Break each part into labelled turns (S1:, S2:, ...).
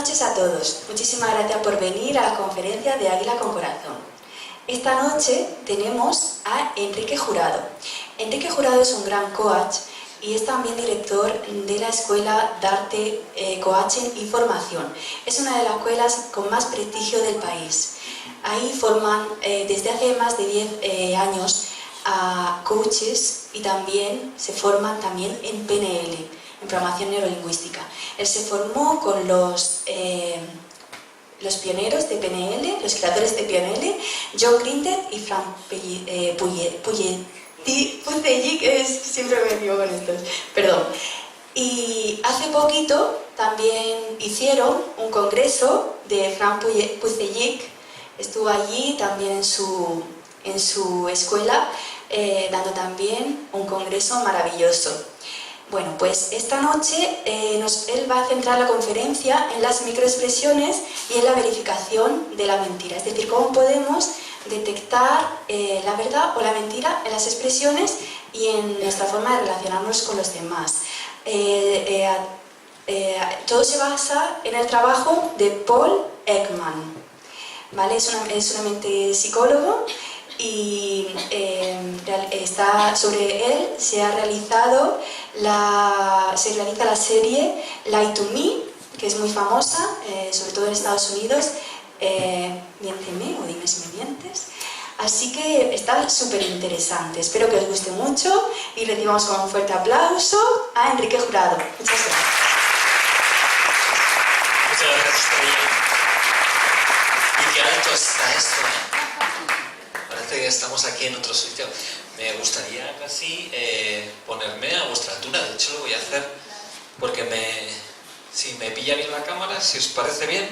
S1: noches a todos. Muchísimas gracias por venir a la conferencia de Águila con Corazón. Esta noche tenemos a Enrique Jurado. Enrique Jurado es un gran coach y es también director de la Escuela de Arte Coaching y Formación. Es una de las escuelas con más prestigio del país. Ahí forman desde hace más de 10 años a coaches y también se forman también en PNL, en programación neurolingüística. Él se formó con los pioneros de PNL, los creadores de PNL, John Grinder y Frank Puzeyic, siempre me equivoco con estos, perdón. Y hace poquito también hicieron un congreso de Frank Puzeyic, estuvo allí también en su escuela, dando también un congreso maravilloso. Bueno, pues esta noche él va a centrar la conferencia en las microexpresiones y en la verificación de la mentira, es decir, cómo podemos detectar la verdad o la mentira en las expresiones y en nuestra forma de relacionarnos con los demás. Todo se basa en el trabajo de Paul Ekman, ¿vale? Es una mente psicólogo y sobre él se realiza la serie Lie to Me, que es muy famosa, sobre todo en Estados Unidos. Miénteme o dime si me mientes. Así que está súper interesante. Espero que os guste mucho y recibamos con un fuerte aplauso a Enrique Jurado. Muchas gracias.
S2: Muchas gracias, Estrella. Y qué alto está esto, Parece que estamos aquí en otro sitio. Me gustaría casi ponerme a vuestra altura. De hecho, lo voy a hacer porque si me pilla bien la cámara, si os parece bien,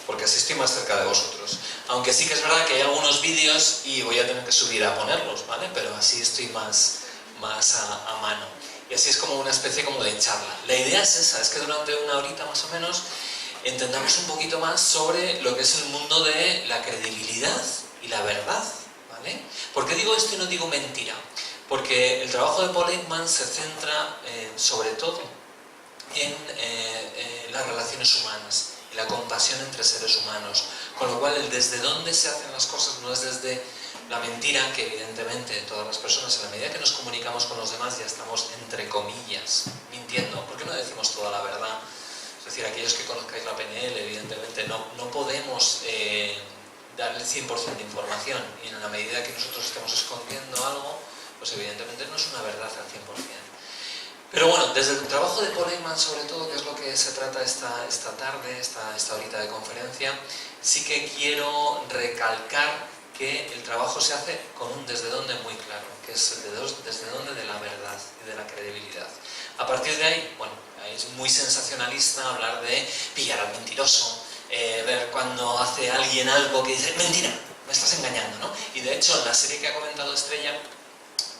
S2: porque así estoy más cerca de vosotros. Aunque sí que es verdad que hay algunos vídeos y voy a tener que subir a ponerlos, ¿vale? Pero así estoy más a mano. Y así es como una especie como de charla. La idea es esa, es que durante una horita más o menos entendamos un poquito más sobre lo que es el mundo de la credibilidad y la verdad, ¿vale? ¿Por qué digo esto y no digo mentira? Porque el trabajo de Paul Ekman se centra sobre todo en las relaciones humanas y la compasión entre seres humanos, con lo cual el desde dónde se hacen las cosas no es desde la mentira, que evidentemente todas las personas en la medida que nos comunicamos con los demás ya estamos entre comillas mintiendo. ¿Por qué no decimos toda la verdad? Es decir, aquellos que conozcáis la PNL, evidentemente no podemos dar el 100% de información, y en la medida que nosotros estemos escondiendo algo, pues evidentemente no es una verdad al 100%. Pero bueno, desde el trabajo de Paul Ekman, sobre todo, que es lo que se trata esta tarde, esta horita de conferencia, sí que quiero recalcar que el trabajo se hace con un desde dónde muy claro, que es el desde dónde de la verdad y de la credibilidad. A partir de ahí, bueno, es muy sensacionalista hablar de pillar al mentiroso, ver cuando hace alguien algo que dice, mentira, me estás engañando, ¿no? Y de hecho, en la serie que ha comentado Estrella,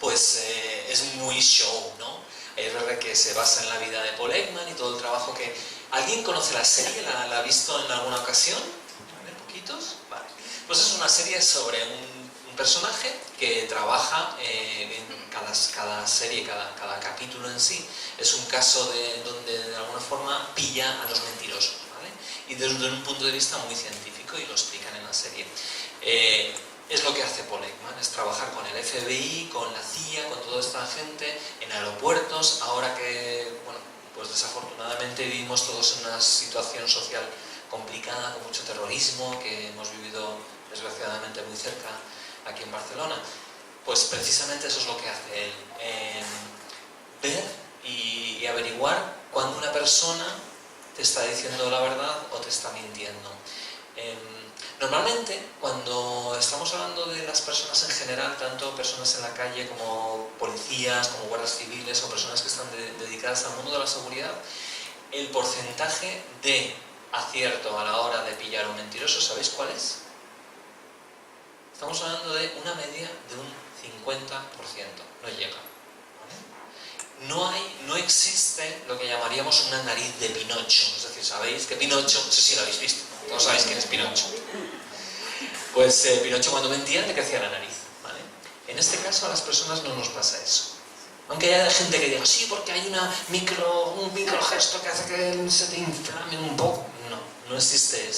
S2: pues es muy show, ¿no? Es verdad que se basa en la vida de Paul Ekman y todo el trabajo que... ¿Alguien conoce la serie? ¿La ha visto en alguna ocasión? ¿Vale? ¿Poquitos? Vale. Pues es una serie sobre un personaje que trabaja en cada serie, cada capítulo en sí. Es un caso donde de alguna forma pilla a los mentirosos, ¿vale? Y desde un punto de vista muy científico, y lo explican en la serie. Es lo que hace Paul Ekman, es trabajar con el FBI, con la CIA, con toda esta gente, en aeropuertos, ahora que, bueno, pues desafortunadamente vivimos todos en una situación social complicada, con mucho terrorismo, que hemos vivido desgraciadamente muy cerca aquí en Barcelona. Pues precisamente eso es lo que hace él, ver y averiguar cuando una persona te está diciendo la verdad o te está mintiendo. Normalmente, cuando estamos hablando de las personas en general, tanto personas en la calle como policías, como guardias civiles o personas que están dedicadas al mundo de la seguridad, el porcentaje de acierto a la hora de pillar a un mentiroso, ¿sabéis cuál es? Estamos hablando de una media de un 50%, no llega. No existe lo que llamaríamos una nariz de Pinocho. Es decir, ¿sabéis que Pinocho? No sé si lo habéis visto. Todos sabéis quién es Pinocho. Pues Pinocho cuando mentía le crecía la nariz, ¿vale? En este caso a las personas no nos pasa eso. Aunque haya gente que diga, sí, porque hay un micro gesto que hace que se te inflame un poco. No. no existe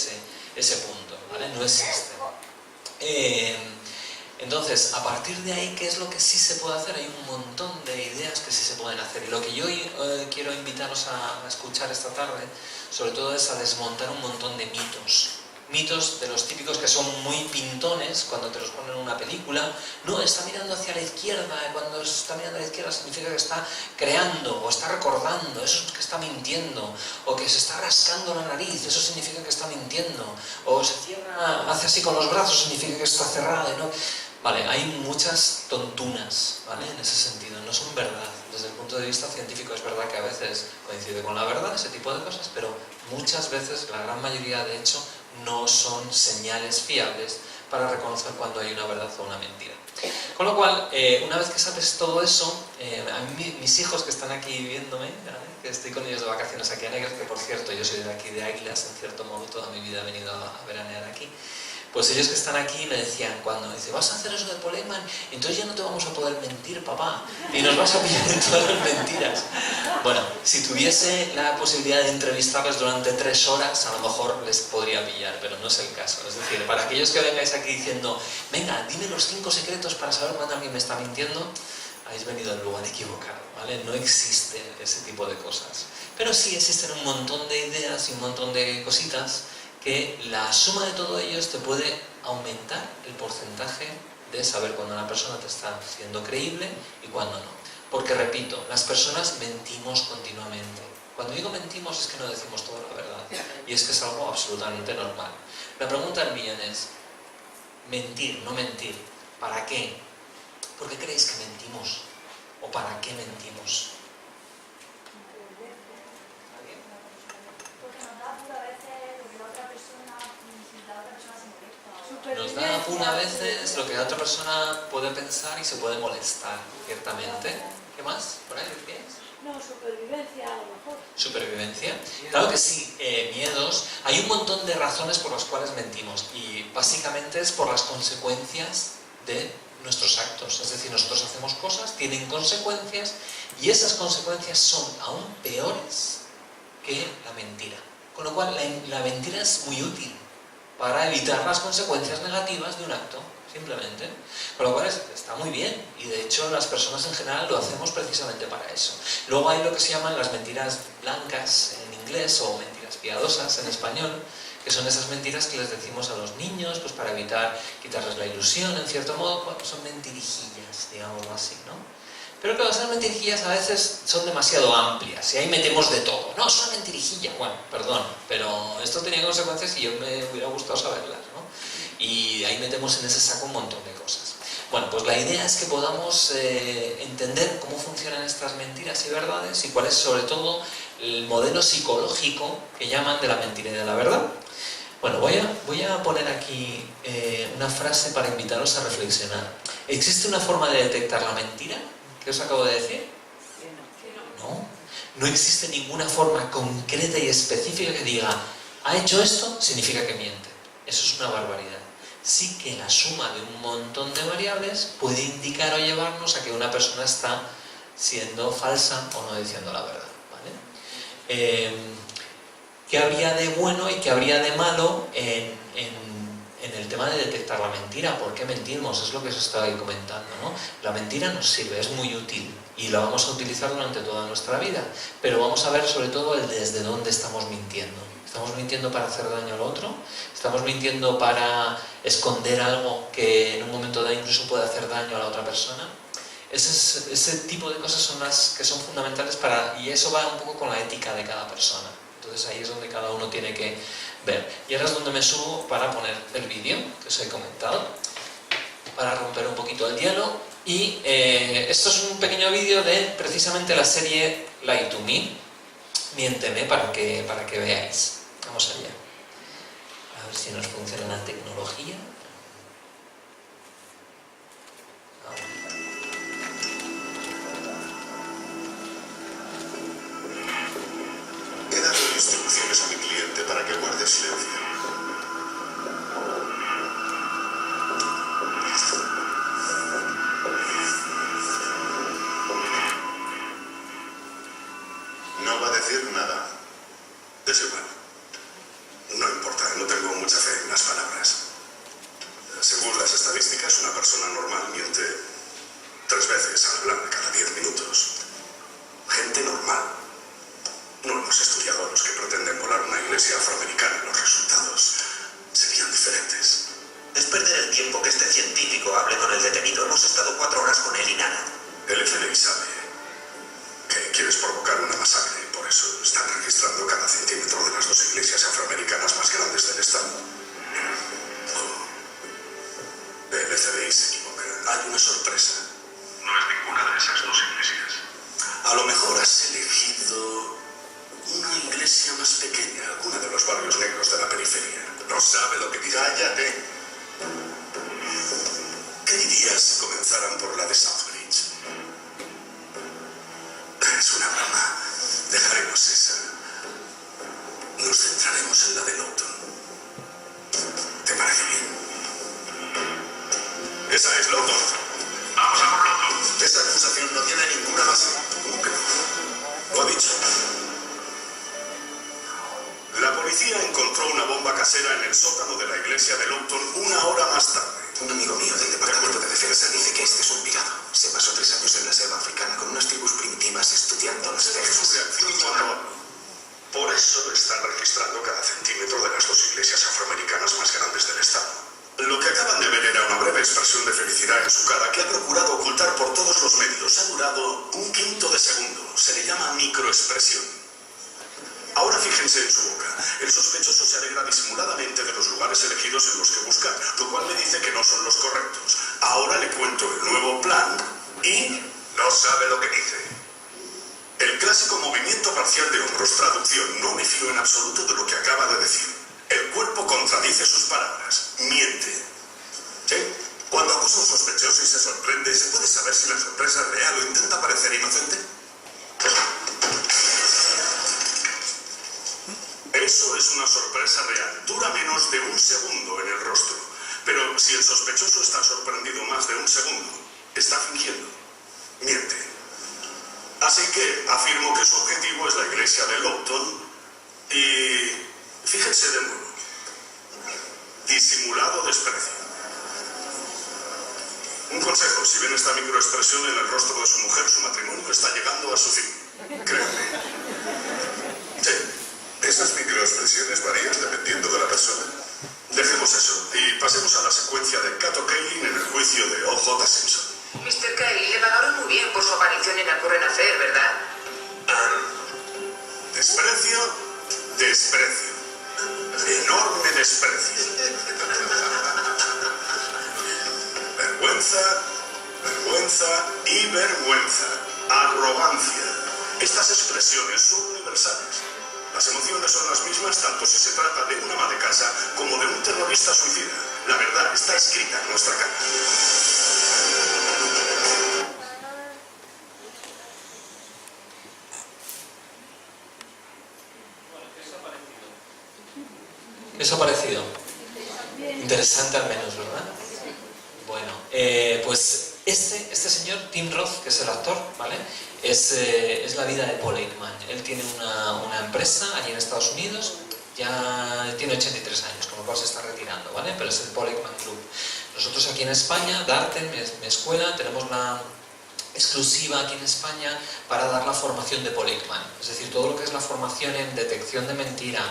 S2: ese punto, ¿vale? No existe. Entonces, a partir de ahí, ¿qué es lo que sí se puede hacer? Hay un montón de ideas que sí se pueden hacer. Y lo que yo quiero invitaros a escuchar esta tarde, sobre todo es a desmontar un montón de mitos. Mitos de los típicos que son muy pintones cuando te los ponen en una película. No, está mirando hacia la izquierda. Cuando está mirando a la izquierda significa que está creando o está recordando. Eso es que está mintiendo. O que se está rascando la nariz. Eso significa que está mintiendo. O se cierra, hace así con los brazos, significa que está cerrado. ¿No? Vale, hay muchas tontunas, ¿vale? En ese sentido, no son verdad. Desde el punto de vista científico es verdad que a veces coincide con la verdad, ese tipo de cosas, pero muchas veces, la gran mayoría de hecho, no son señales fiables para reconocer cuando hay una verdad o una mentira. Con lo cual, una vez que sabes todo eso, a mí, mis hijos que están aquí viéndome, ¿vale? Que estoy con ellos de vacaciones aquí a Negres, que por cierto yo soy de aquí de Águilas, en cierto modo toda mi vida he venido a veranear aquí. Pues ellos que están aquí me decían, cuando dice, vas a hacer eso de Poleman, entonces ya no te vamos a poder mentir, papá, y nos vas a pillar en todas las mentiras. Bueno, si tuviese la posibilidad de entrevistarles durante 3 horas, a lo mejor les podría pillar, pero no es el caso. Es decir, para aquellos que vengáis aquí diciendo, venga, dime los 5 secretos para saber cuándo alguien me está mintiendo, habéis venido al lugar equivocado, ¿vale? No existe ese tipo de cosas. Pero sí existen un montón de ideas y un montón de cositas que la suma de todo ello te puede aumentar el porcentaje de saber cuando una persona te está siendo creíble y cuando no. Porque, repito, las personas mentimos continuamente. Cuando digo mentimos es que no decimos toda la verdad. Y es que es algo absolutamente normal. La pregunta del millón es, mentir, no mentir, ¿para qué? ¿Por qué creéis que mentimos? ¿O para qué mentimos? Nos da apuro a veces lo que la otra persona puede pensar y se puede molestar, ciertamente. ¿Qué más? ¿Por ahí decías?
S3: No, supervivencia a lo mejor.
S2: ¿Supervivencia? Claro que sí, miedos. Hay un montón de razones por las cuales mentimos y básicamente es por las consecuencias de nuestros actos. Es decir, nosotros hacemos cosas, tienen consecuencias y esas consecuencias son aún peores que la mentira. Con lo cual la mentira es muy útil para evitar las consecuencias negativas de un acto, simplemente. Con lo cual está muy bien, y de hecho las personas en general lo hacemos precisamente para eso. Luego hay lo que se llaman las mentiras blancas en inglés, o mentiras piadosas en español, que son esas mentiras que les decimos a los niños, pues para evitar quitarles la ilusión, en cierto modo, bueno, son mentirijillas, digámoslo así, ¿no? Pero claro, esas mentirijillas a veces son demasiado amplias y ahí metemos de todo. No, es una mentirijilla. Bueno, perdón, pero esto tenía consecuencias y yo me hubiera gustado saberlas, ¿no? Y ahí metemos en ese saco un montón de cosas. Bueno, pues la idea es que podamos entender cómo funcionan estas mentiras y verdades y cuál es sobre todo el modelo psicológico que llaman de la mentira y de la verdad. Bueno, voy a poner aquí una frase para invitaros a reflexionar. ¿Existe una forma de detectar la mentira? ¿Qué os acabo de decir? No. No existe ninguna forma concreta y específica que diga, ha hecho esto, significa que miente. Eso es una barbaridad. Sí que la suma de un montón de variables puede indicar o llevarnos a que una persona está siendo falsa o no diciendo la verdad, ¿vale? ¿Qué habría de bueno y qué habría de malo en el tema de detectar la mentira? ¿Por qué mentimos? Es lo que os estaba ahí comentando, ¿no? La mentira nos sirve, es muy útil y la vamos a utilizar durante toda nuestra vida, pero vamos a ver sobre todo el desde dónde estamos mintiendo. ¿Estamos mintiendo para hacer daño al otro? ¿Estamos mintiendo para esconder algo que en un momento dado incluso puede hacer daño a la otra persona? Ese tipo de cosas son las que son fundamentales y eso va un poco con la ética de cada persona. Entonces ahí es donde cada uno tiene que ver. Y ahora es donde me subo para poner el vídeo que os he comentado, para romper un poquito el hielo. Y esto es un pequeño vídeo de precisamente la serie Lie to Me, Miénteme, para que veáis. Vamos allá. A ver si nos funciona la tecnología.
S4: He dado instrucciones a mi cliente para que guarde silencio. No va a decir nada. Es igual. registrando cada centímetro de las 2 iglesias afroamericanas más grandes del estado. El FBI se equivoca. Hay una sorpresa. No es ninguna de esas 2 iglesias. A lo mejor has elegido una iglesia más pequeña, alguna de los barrios negros de la periferia. No sabe lo que dice. ¡Cállate! ¿Qué dirías si comenzaran por la de Southbridge? Es una broma. Dejaremos esa. Nos centraremos en la de Lawton. ¿Te parece bien? Esa es Lawton. Vamos a por Lawton. Esa acusación no tiene ninguna base. ¿Cómo que no? Lo ha dicho. La policía encontró una bomba casera en el sótano de la iglesia de Lawton 1 hora más tarde. Un amigo mío del Departamento de Defensa dice que este es un pirado. Se pasó 3 años en la selva africana con unas tribus primitivas estudiando los textos. Su reacción cuando habló. Por eso están registrando cada centímetro de las 2 iglesias afroamericanas más grandes del estado. Lo que acaban de ver era una breve expresión de felicidad en su cara que ha procurado ocultar por todos los medios. Ha durado 1/5 de segundo. Se le llama microexpresión. Ahora fíjense en su boca. El sospechoso se alegra disimuladamente de los lugares elegidos en los que buscar, lo cual me dice que no son los correctos. Ahora le cuento el nuevo plan y no sabe lo que dice. El clásico movimiento parcial de hombros, traducción, no me fío en absoluto de lo que acaba de decir. El cuerpo contradice sus palabras, miente. ¿Sí? Cuando acusa a un sospechoso y se sorprende, ¿se puede saber si la sorpresa es real o intenta parecer inocente? Eso es una sorpresa real. Dura menos de 1 segundo en el rostro. Pero si el sospechoso está sorprendido más de 1 segundo, está fingiendo. Miente. Así que afirmo que su objetivo es la iglesia de Lawton y... fíjense de nuevo. Disimulado desprecio. Un consejo, si ven esta microexpresión en el rostro de su mujer, su matrimonio está llegando a su fin. Créanme. Sí. Esas microexpresiones varían dependiendo de la persona. Dejemos eso y pasemos a la secuencia de Cato Kaelin en el juicio de O.J. Simpson.
S5: Mr. Kaelin, le valoro muy bien por su aparición en El Renacer, ¿verdad?
S4: Desprecio, desprecio. Enorme desprecio. Vergüenza, vergüenza y vergüenza. Arrogancia. Estas expresiones son universales. Las emociones son las mismas tanto si se trata de un ama de casa como de un terrorista suicida. La verdad está escrita en nuestra cara.
S2: ¿Qué os ha parecido? Interesante al menos, ¿verdad? Bueno, pues este señor, Tim Roth, que es el actor, ¿vale? Es la vida de Paul Ekman. Él tiene una empresa allí en Estados Unidos, ya tiene 83 años, con lo cual se está retirando, ¿vale? Pero es el Paul Ekman Group. Nosotros aquí en España, Darten, mi escuela, tenemos la exclusiva aquí en España para dar la formación de Paul Ekman. Es decir, todo lo que es la formación en detección de mentira,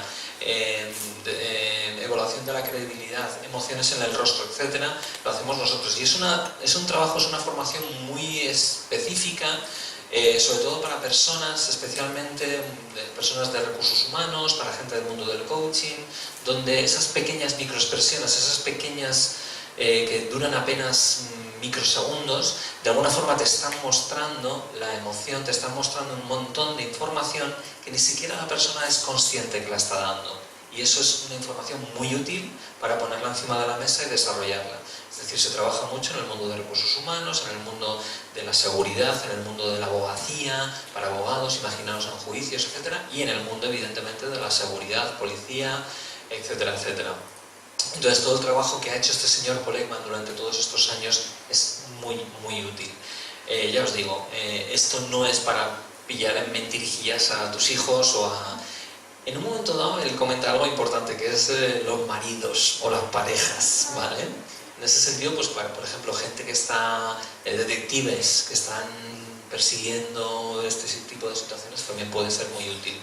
S2: evaluación de la credibilidad, emociones en el rostro, etcétera, lo hacemos nosotros. Y es un trabajo, es una formación muy específica, sobre todo para personas, especialmente personas de recursos humanos, para gente del mundo del coaching, donde esas pequeñas microexpresiones, esas pequeñas que duran apenas microsegundos, de alguna forma te están mostrando la emoción, te están mostrando un montón de información que ni siquiera la persona es consciente que la está dando. Y eso es una información muy útil para ponerla encima de la mesa y desarrollarla. Es decir, se trabaja mucho en el mundo de recursos humanos, en el mundo de la seguridad, en el mundo de la abogacía, para abogados, imaginaos en juicios, etcétera, y en el mundo, evidentemente, de la seguridad, policía, etcétera, etcétera. Entonces, todo el trabajo que ha hecho este señor Paul Ekman durante todos estos años es muy, muy útil. Ya os digo, esto no es para pillar en mentirijillas a tus hijos o a... En un momento dado, él comenta algo importante, que es los maridos o las parejas, ¿vale? En ese sentido, pues, por ejemplo, gente que está... detectives que están persiguiendo este tipo de situaciones también puede ser muy útil.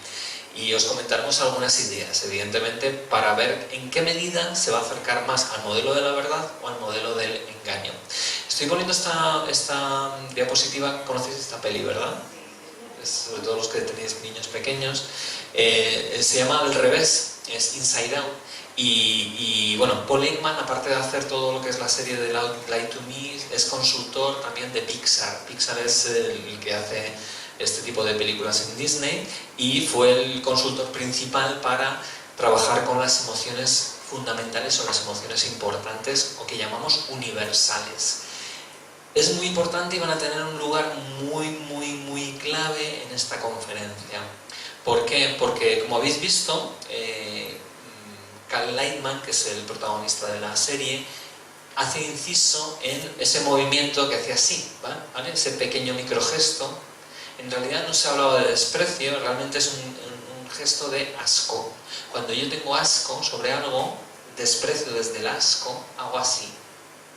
S2: Y os comentaremos algunas ideas, evidentemente, para ver en qué medida se va a acercar más al modelo de la verdad o al modelo del engaño. Estoy poniendo esta diapositiva, conocéis esta peli, ¿verdad? Sobre todo los que tenéis niños pequeños. Se llama Al revés, es Inside Out. Y bueno, Paul Ekman, aparte de hacer todo lo que es la serie de Lie to Me, es consultor también de Pixar. Pixar es el que hace este tipo de películas en Disney y fue el consultor principal para trabajar con las emociones fundamentales o las emociones importantes o que llamamos universales. Es muy importante y van a tener un lugar muy clave en esta conferencia. ¿Por qué? Porque, como habéis visto, Cal Lightman, que es el protagonista de la serie, hace inciso en ese movimiento que hace así, ¿vale? Ese pequeño microgesto. En realidad no se hablaba de desprecio, realmente es un gesto de asco. Cuando yo tengo asco sobre algo, desprecio desde el asco, hago así,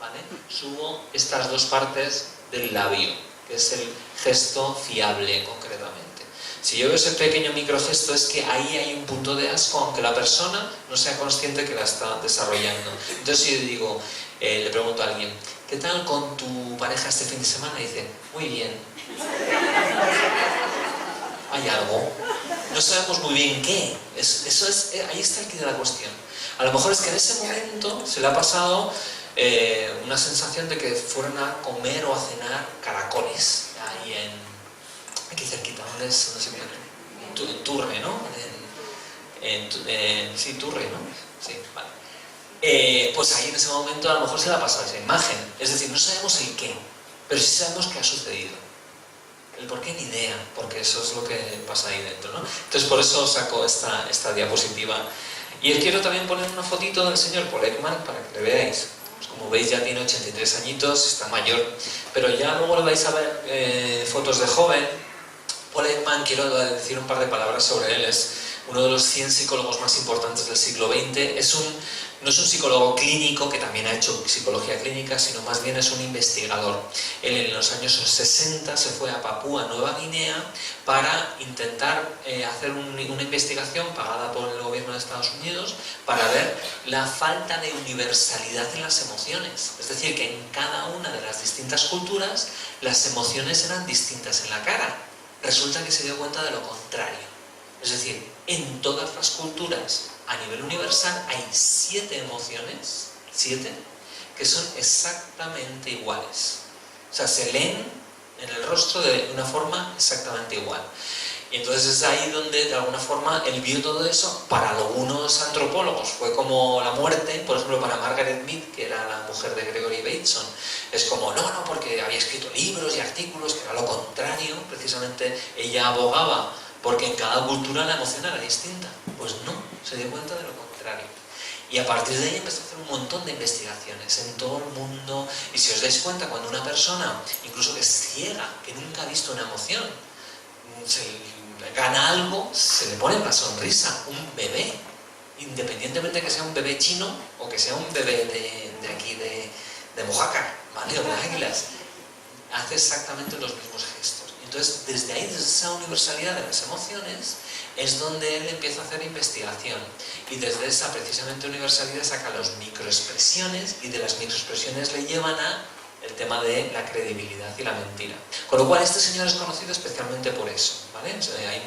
S2: ¿vale? Subo estas dos partes del labio, que es el gesto fiable concretamente. Si yo veo ese pequeño microgesto es que ahí hay un punto de asco, aunque la persona no sea consciente que la está desarrollando. Entonces si yo digo, le pregunto a alguien, ¿qué tal con tu pareja este fin de semana? Y dice, muy bien. Hay algo. No sabemos muy bien qué. Ahí está el quid de la cuestión. A lo mejor es que en ese momento se le ha pasado una sensación de que fueron a comer o a cenar caracoles. Ahí aquí cerquita, ¿dónde es? No sé qué. En Turre, ¿no? Sí, Turre, ¿no? Sí, vale. Pues ahí en ese momento a lo mejor se le ha pasado esa imagen. Es decir, no sabemos el qué, pero sí sabemos qué ha sucedido. El por qué ni idea, porque eso es lo que pasa ahí dentro, ¿no? Entonces por eso saco esta diapositiva. Y os quiero también poner una fotito del señor Paul Ekman para que le veáis. Pues como veis ya tiene 83 añitos, está mayor, pero ya luego le vais a ver fotos de joven. Paul Ekman, quiero decir un par de palabras sobre él, es uno de los 100 psicólogos más importantes del siglo XX. No es un psicólogo clínico que también ha hecho psicología clínica, sino más bien es un investigador. Él en los años 60 se fue a Papúa Nueva Guinea para intentar hacer una investigación pagada por el gobierno de Estados Unidos para ver la falta de universalidad en las emociones. Es decir, que en cada una de las distintas culturas las emociones eran distintas en la cara. Resulta que se dio cuenta de lo contrario. Es decir, en todas las culturas a nivel universal hay 7 emociones, 7, que son exactamente iguales. O sea, se leen en el rostro de una forma exactamente igual. Y entonces es ahí donde, de alguna forma, él vio todo eso. Para algunos antropólogos fue como la muerte, por ejemplo, para Margaret Mead, que era la mujer de Gregory Bateson. Es como, no, porque había escrito libros y artículos, que era lo contrario. Precisamente ella abogaba porque en cada cultura la emoción era distinta. Pues no, se dio cuenta de lo contrario. Y a partir de ahí empezó a hacer un montón de investigaciones en todo el mundo. Y si os dais cuenta, cuando una persona, incluso que es ciega, que nunca ha visto una emoción, se gana algo, se le pone una sonrisa. Un bebé, independientemente que sea un bebé chino o que sea un bebé de aquí, de Mojácar, ¿vale? O de Águilas, hace exactamente los mismos gestos. Entonces, desde ahí, desde esa universalidad de las emociones, es donde él empieza a hacer investigación. Y desde esa, precisamente, universalidad saca las microexpresiones, y de las microexpresiones le llevan a el tema de la credibilidad y la mentira. Con lo cual, este señor es conocido especialmente por eso, ¿vale? O sea, hay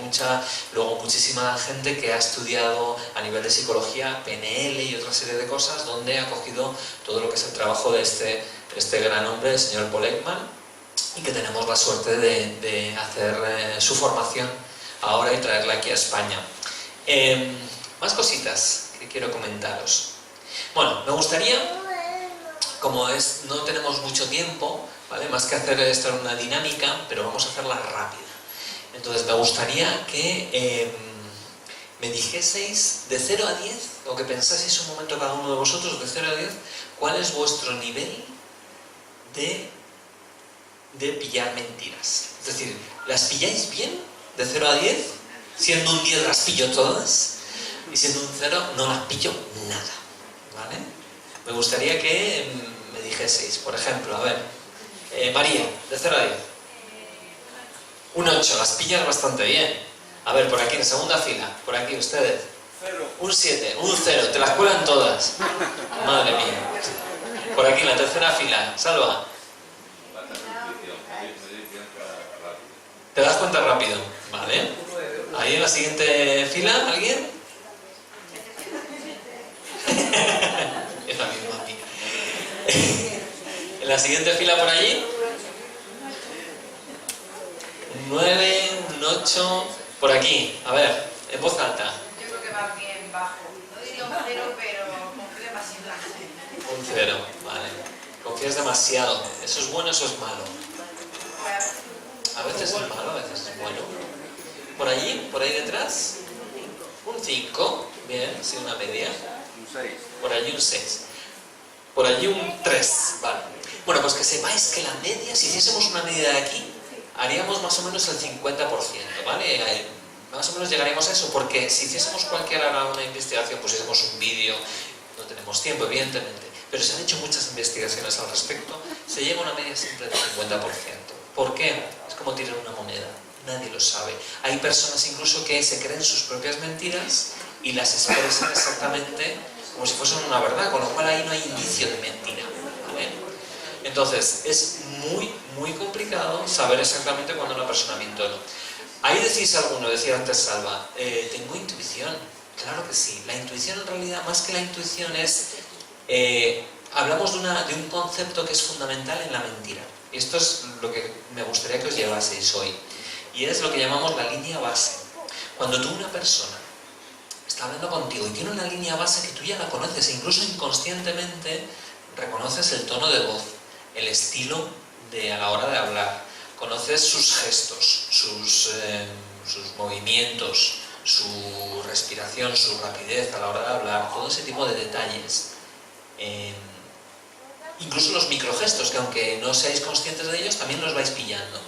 S2: muchísima gente que ha estudiado a nivel de psicología, PNL y otra serie de cosas, donde ha cogido todo lo que es el trabajo de este gran hombre, el señor Paul Ekman, y que tenemos la suerte de hacer su formación ahora y traerla aquí a España. Más cositas que quiero comentaros. Bueno, me gustaría, como no tenemos mucho tiempo, ¿vale? Más que hacer esta una dinámica, pero vamos a hacerla rápida. Entonces me gustaría que me dijeseis de 0 a 10, o que pensaseis un momento cada uno de vosotros, de 0 a 10, cuál es vuestro nivel de pillar mentiras. Es decir, ¿las pilláis bien? De 0 a 10, siendo un 10 las pillo todas, y siendo un 0 no las pillo nada, ¿vale? Me gustaría que me dijeseis, por ejemplo, a ver, María, de 0 a 10. Un 8, las pillas bastante bien. A ver, por aquí, en segunda fila, por aquí, ustedes.
S6: 0.
S2: Un 7, un 0, te las cuelan todas. Madre mía. Por aquí, en la tercera fila, Salva. ¿Te das cuenta rápido? Vale. Ahí en la siguiente fila, ¿alguien? Es la misma aquí. En la siguiente fila por allí. 9, 8, por aquí. A ver, en voz alta.
S5: Yo creo que va bien bajo. No diría un 0, pero confío demasiado.
S2: Un 0, vale. Confías demasiado. ¿Eso es bueno o eso es malo? A veces es malo, a veces es bueno. Por allí, por ahí detrás. Un 5, bien, ha sido una media.
S6: Un 6.
S2: Por allí un 6. Por allí un 3, vale. Bueno, pues que sepáis que la media, si hiciésemos una medida de aquí, haríamos más o menos el 50%, ¿vale? Más o menos llegaríamos a eso, porque si hiciésemos una investigación, pusiésemos un vídeo, no tenemos tiempo, evidentemente, pero se han hecho muchas investigaciones al respecto, se lleva una media siempre del 50%. ¿Por qué? Es como tirar una moneda, nadie lo sabe. Hay personas incluso que se creen sus propias mentiras y las expresan exactamente como si fuesen una verdad, con lo cual ahí no hay indicio de mentira, ¿vale? Entonces, es muy complicado saber exactamente cuándo una persona miente o no. Ahí decís alguno, decía antes Salva, tengo intuición. Claro que sí. La intuición en realidad, más que la intuición es... hablamos de un concepto que es fundamental en la mentira. Y esto es lo que me gustaría que os llevaseis hoy. Y es lo que llamamos la línea base. Cuando tú, una persona, está hablando contigo y tiene una línea base que tú ya la conoces, e incluso inconscientemente reconoces el tono de voz, el estilo a la hora de hablar, conoces sus gestos, sus movimientos, su respiración, su rapidez a la hora de hablar, todo ese tipo de detalles. Incluso los microgestos, que aunque no seáis conscientes de ellos, también los vais pillando.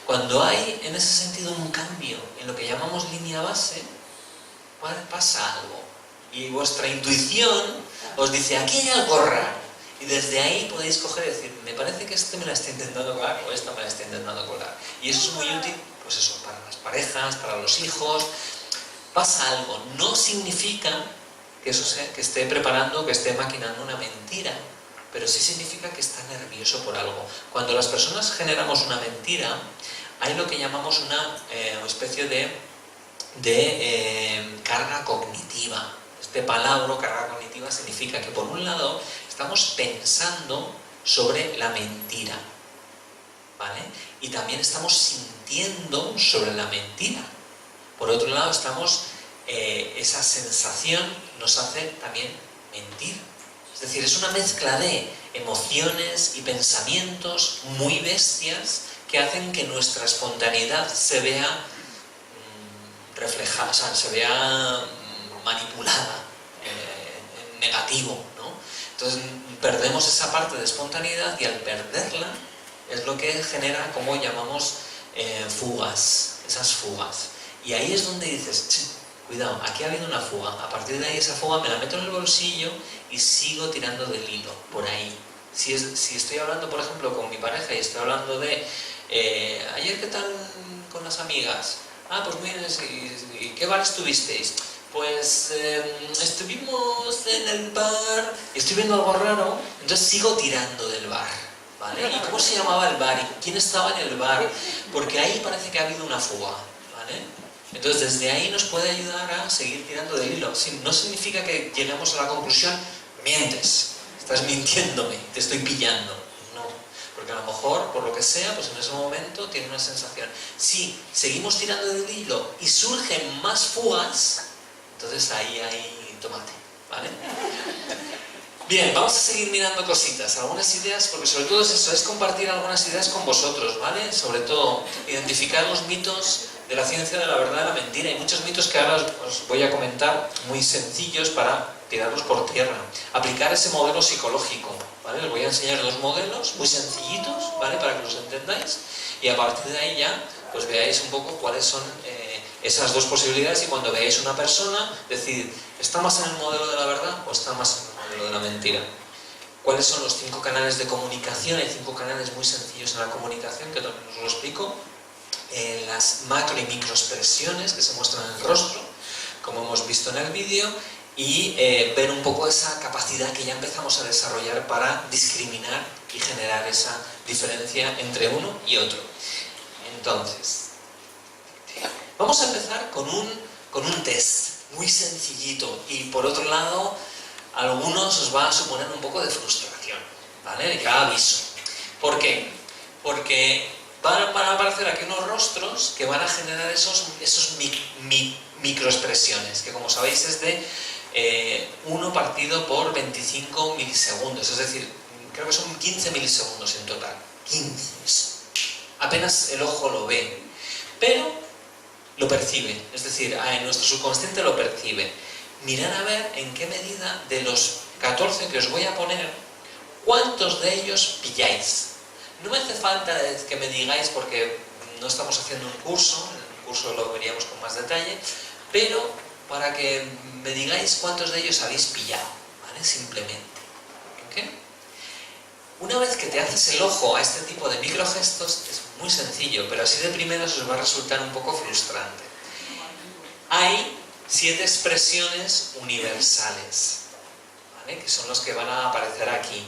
S2: Cuando hay en ese sentido un cambio en lo que llamamos línea base, pasa algo. Y vuestra intuición os dice, aquí hay algo raro. Y desde ahí podéis coger y decir, me parece que este me la está intentando colar o esta me la está intentando colar. Y eso es muy útil, pues eso, para las parejas, para los hijos. Pasa algo. No significa que que esté preparando, que esté maquinando una mentira, pero sí significa que está nervioso por algo. Cuando las personas generamos una mentira, hay lo que llamamos una especie de carga cognitiva. Este palabra, carga cognitiva, significa que por un lado estamos pensando sobre la mentira, ¿vale? Y también estamos sintiendo sobre la mentira. Por otro lado, esa sensación nos hace también mentir. Es decir, es una mezcla de emociones y pensamientos muy bestias que hacen que nuestra espontaneidad se vea reflejada, o sea, se vea manipulada, en negativo, ¿no? Entonces perdemos esa parte de espontaneidad y al perderla es lo que genera, como llamamos, fugas, esas fugas. Y ahí es donde dices, cuidado, aquí ha habido una fuga. A partir de ahí esa fuga me la meto en el bolsillo y sigo tirando del hilo, por ahí. Si estoy hablando, por ejemplo, con mi pareja y estoy hablando de ayer, ¿qué tal con las amigas? Ah, pues muy bien, ¿y qué bar estuvisteis? Pues estuvimos en el bar y estoy viendo algo raro, entonces sigo tirando del bar, ¿vale? ¿Y cómo se llamaba el bar? ¿Y quién estaba en el bar? Porque ahí parece que ha habido una fuga, ¿vale? Entonces desde ahí nos puede ayudar a seguir tirando del hilo. No significa que lleguemos a la conclusión, mientes, estás mintiéndome, te estoy pillando. No, porque a lo mejor, por lo que sea, pues en ese momento tiene una sensación. Si seguimos tirando del hilo y surgen más fugas, entonces ahí hay tomate, ¿vale? Bien, vamos a seguir mirando cositas, algunas ideas, porque sobre todo es eso, es compartir algunas ideas con vosotros, ¿vale? Sobre todo, identificar los mitos de la ciencia de la verdad y la mentira. Hay muchos mitos que ahora os voy a comentar, muy sencillos para tirarlos por tierra. Aplicar ese modelo psicológico, ¿vale? Les voy a enseñar dos modelos muy sencillitos, ¿vale? Para que los entendáis, y a partir de ahí ya, pues veáis un poco cuáles son esas dos posibilidades, y cuando veáis una persona, decid, ¿está más en el modelo de la verdad o está más en el modelo de la mentira? ¿Cuáles son los 5 canales de comunicación? Hay 5 canales muy sencillos en la comunicación, que también os lo explico. Las macro y microexpresiones que se muestran en el rostro, como hemos visto en el vídeo, y ver un poco esa capacidad que ya empezamos a desarrollar para discriminar y generar esa diferencia entre uno y otro. Entonces, Vamos a empezar con un test muy sencillito y por otro lado, a algunos os va a suponer un poco de frustración, ¿vale? Ya aviso. ¿Por qué? Porque van a aparecer aquí unos rostros que van a generar esos microexpresiones, que como sabéis es de 1 partido por 25 milisegundos, es decir, creo que son 15 milisegundos en total. 15. Apenas el ojo lo ve, pero lo percibe, es decir, nuestro subconsciente lo percibe. Mirad a ver en qué medida de los 14 que os voy a poner, ¿cuántos de ellos pilláis? No me hace falta que me digáis porque no estamos haciendo un curso, en el curso lo veríamos con más detalle, pero para que me digáis cuántos de ellos habéis pillado, ¿vale? Simplemente. ¿Okay? Una vez que te haces el ojo a este tipo de microgestos, es muy sencillo, pero así de primeras os va a resultar un poco frustrante. Hay 7 expresiones universales, ¿vale? Que son los que van a aparecer aquí.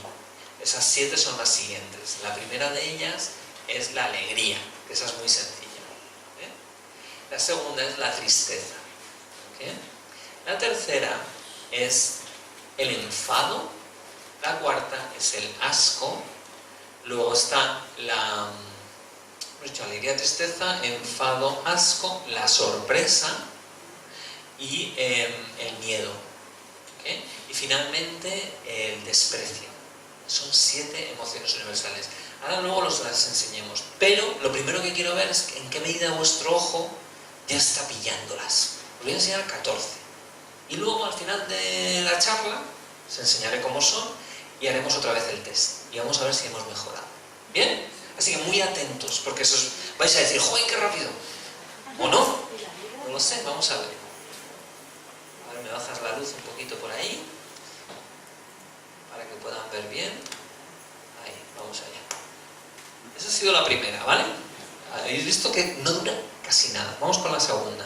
S2: Esas 7 son las siguientes. La primera de ellas es la alegría, que esa es muy sencilla, ¿vale? La segunda es la tristeza, ¿okay? La tercera es el enfado. La cuarta es el asco. Luego está la alegría, tristeza, enfado, asco, la sorpresa y el miedo, ¿okay? Y finalmente el desprecio. Son 7 emociones universales. Ahora luego las enseñemos. Pero lo primero que quiero ver es en qué medida vuestro ojo ya está pillándolas. Os voy a enseñar 14. Y luego al final de la charla os enseñaré cómo son y haremos otra vez el test. Y vamos a ver si hemos mejorado. ¿Bien? Así que muy atentos, porque vais a decir, ¡joder, qué rápido! ¿O no? No lo sé, vamos a ver. A ver, me bajas la luz un poquito por ahí, para que puedan ver bien. Ahí, vamos allá. Esa ha sido la primera, ¿vale? Habéis visto que no dura casi nada. Vamos con la segunda.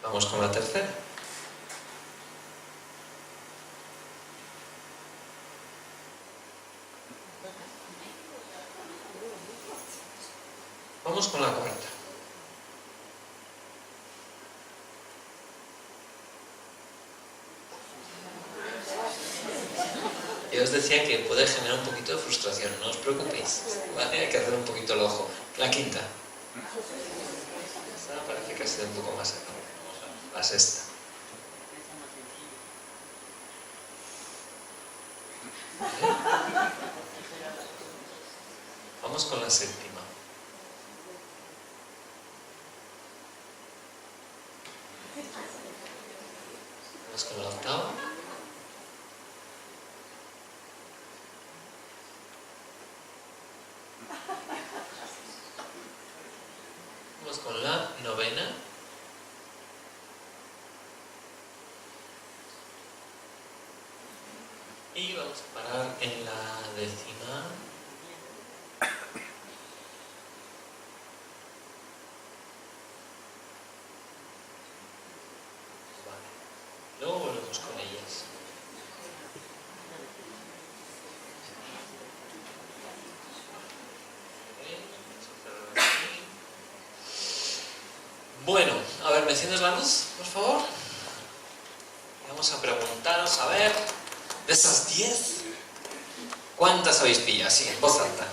S2: Vamos con la tercera. Vamos con la cuarta. Yo os decía que puede generar un poquito de frustración, no os preocupéis, ¿vale? Hay que hacer un poquito el ojo. La quinta. Esta parece que ha sido un poco más acá. La sexta. ¿Vale? Vamos con la séptima. Vamos con la octava. Vamos con la novena. Y vamos a parar en la décima. Vale. Luego volvemos con ellas. Bueno, a ver, ¿me enciendes la luz, por favor? Y vamos a preguntaros, a ver, de esas 10, ¿cuántas habéis pillado? Sí, en voz alta.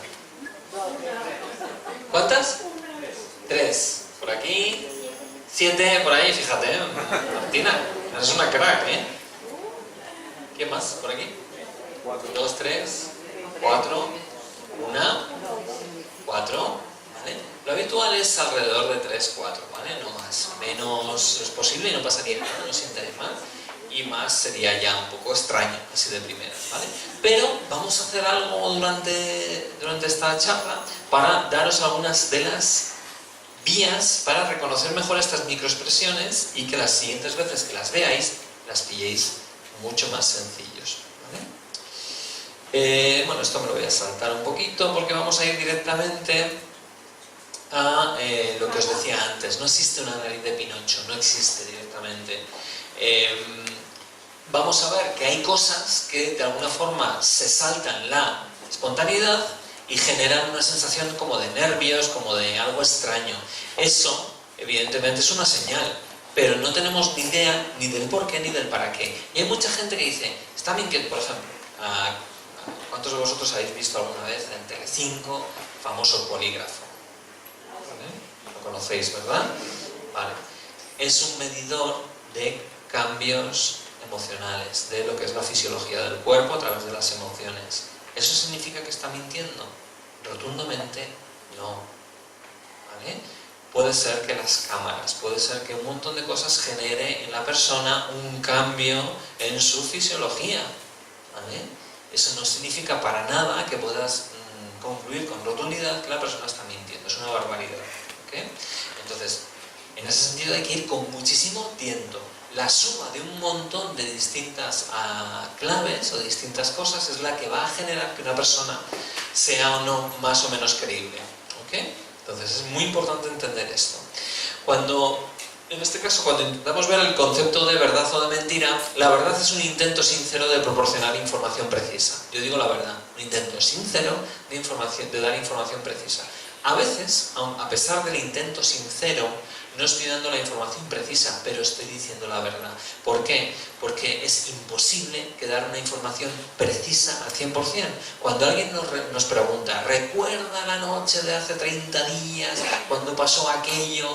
S2: ¿Cuántas? 3. Por aquí. 7 por ahí, fíjate, ¿eh? Martina, eres una crack, ¿eh? ¿Quién más por aquí? 2, 3, 4, 1, 4, ¿vale? Lo habitual es alrededor de 3, 4, ¿vale? No más. Menos es posible y no pasaría nada, no os sintáis mal. Y más sería ya un poco extraño, así de primeras, ¿vale? Pero vamos a hacer algo durante esta charla para daros algunas de las vías para reconocer mejor estas microexpresiones y que las siguientes veces que las veáis, las pilléis mucho más sencillos, ¿vale? Bueno, esto me lo voy a saltar un poquito porque vamos a ir directamente a lo que os decía antes. No existe una nariz de Pinocho, no existe directamente. vamos a ver que hay cosas que de alguna forma se saltan la espontaneidad y generan una sensación como de nervios, como de algo extraño. Eso, evidentemente, es una señal, pero no tenemos ni idea ni del por qué ni del para qué. Y hay mucha gente que dice, está bien que, por ejemplo, ¿cuántos de vosotros habéis visto alguna vez en Telecinco famoso polígrafo? ¿Vale? Lo conocéis, ¿verdad? Vale. Es un medidor de cambios emocionales, de lo que es la fisiología del cuerpo a través de las emociones. ¿Eso significa que está mintiendo? Rotundamente no. ¿Vale? Puede ser que las cámaras, puede ser que un montón de cosas genere en la persona un cambio en su fisiología. ¿Vale? Eso no significa para nada que puedas concluir con rotundidad que la persona está mintiendo. Es una barbaridad. ¿Okay? Entonces, en ese sentido hay que ir con muchísimo tiento. La suma de un montón de distintas claves o distintas cosas es la que va a generar que una persona sea o no más o menos creíble. ¿Okay? Entonces es muy importante entender esto. En este caso, cuando intentamos ver el concepto de verdad o de mentira, la verdad es un intento sincero de proporcionar información precisa. Yo digo la verdad, un intento sincero de dar información precisa. A veces, a pesar del intento sincero, no estoy dando la información precisa, pero estoy diciendo la verdad. ¿Por qué? Porque es imposible que dar una información precisa al 100%. Cuando alguien nos pregunta, ¿recuerda la noche de hace 30 días cuando pasó aquello?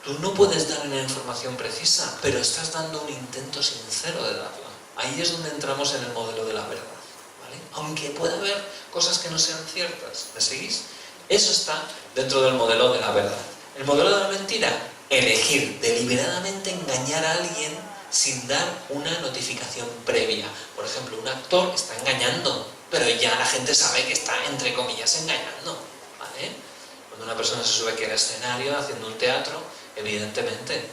S2: Tú no puedes dar una información precisa, pero estás dando un intento sincero de darla. Ahí es donde entramos en el modelo de la verdad. ¿Vale? Aunque pueda haber cosas que no sean ciertas. ¿Me seguís? Eso está dentro del modelo de la verdad. El modelo de la mentira, elegir deliberadamente engañar a alguien sin dar una notificación previa. Por ejemplo, un actor está engañando, pero ya la gente sabe que está, entre comillas, engañando. ¿Vale? Cuando una persona se sube aquí al escenario haciendo un teatro, evidentemente.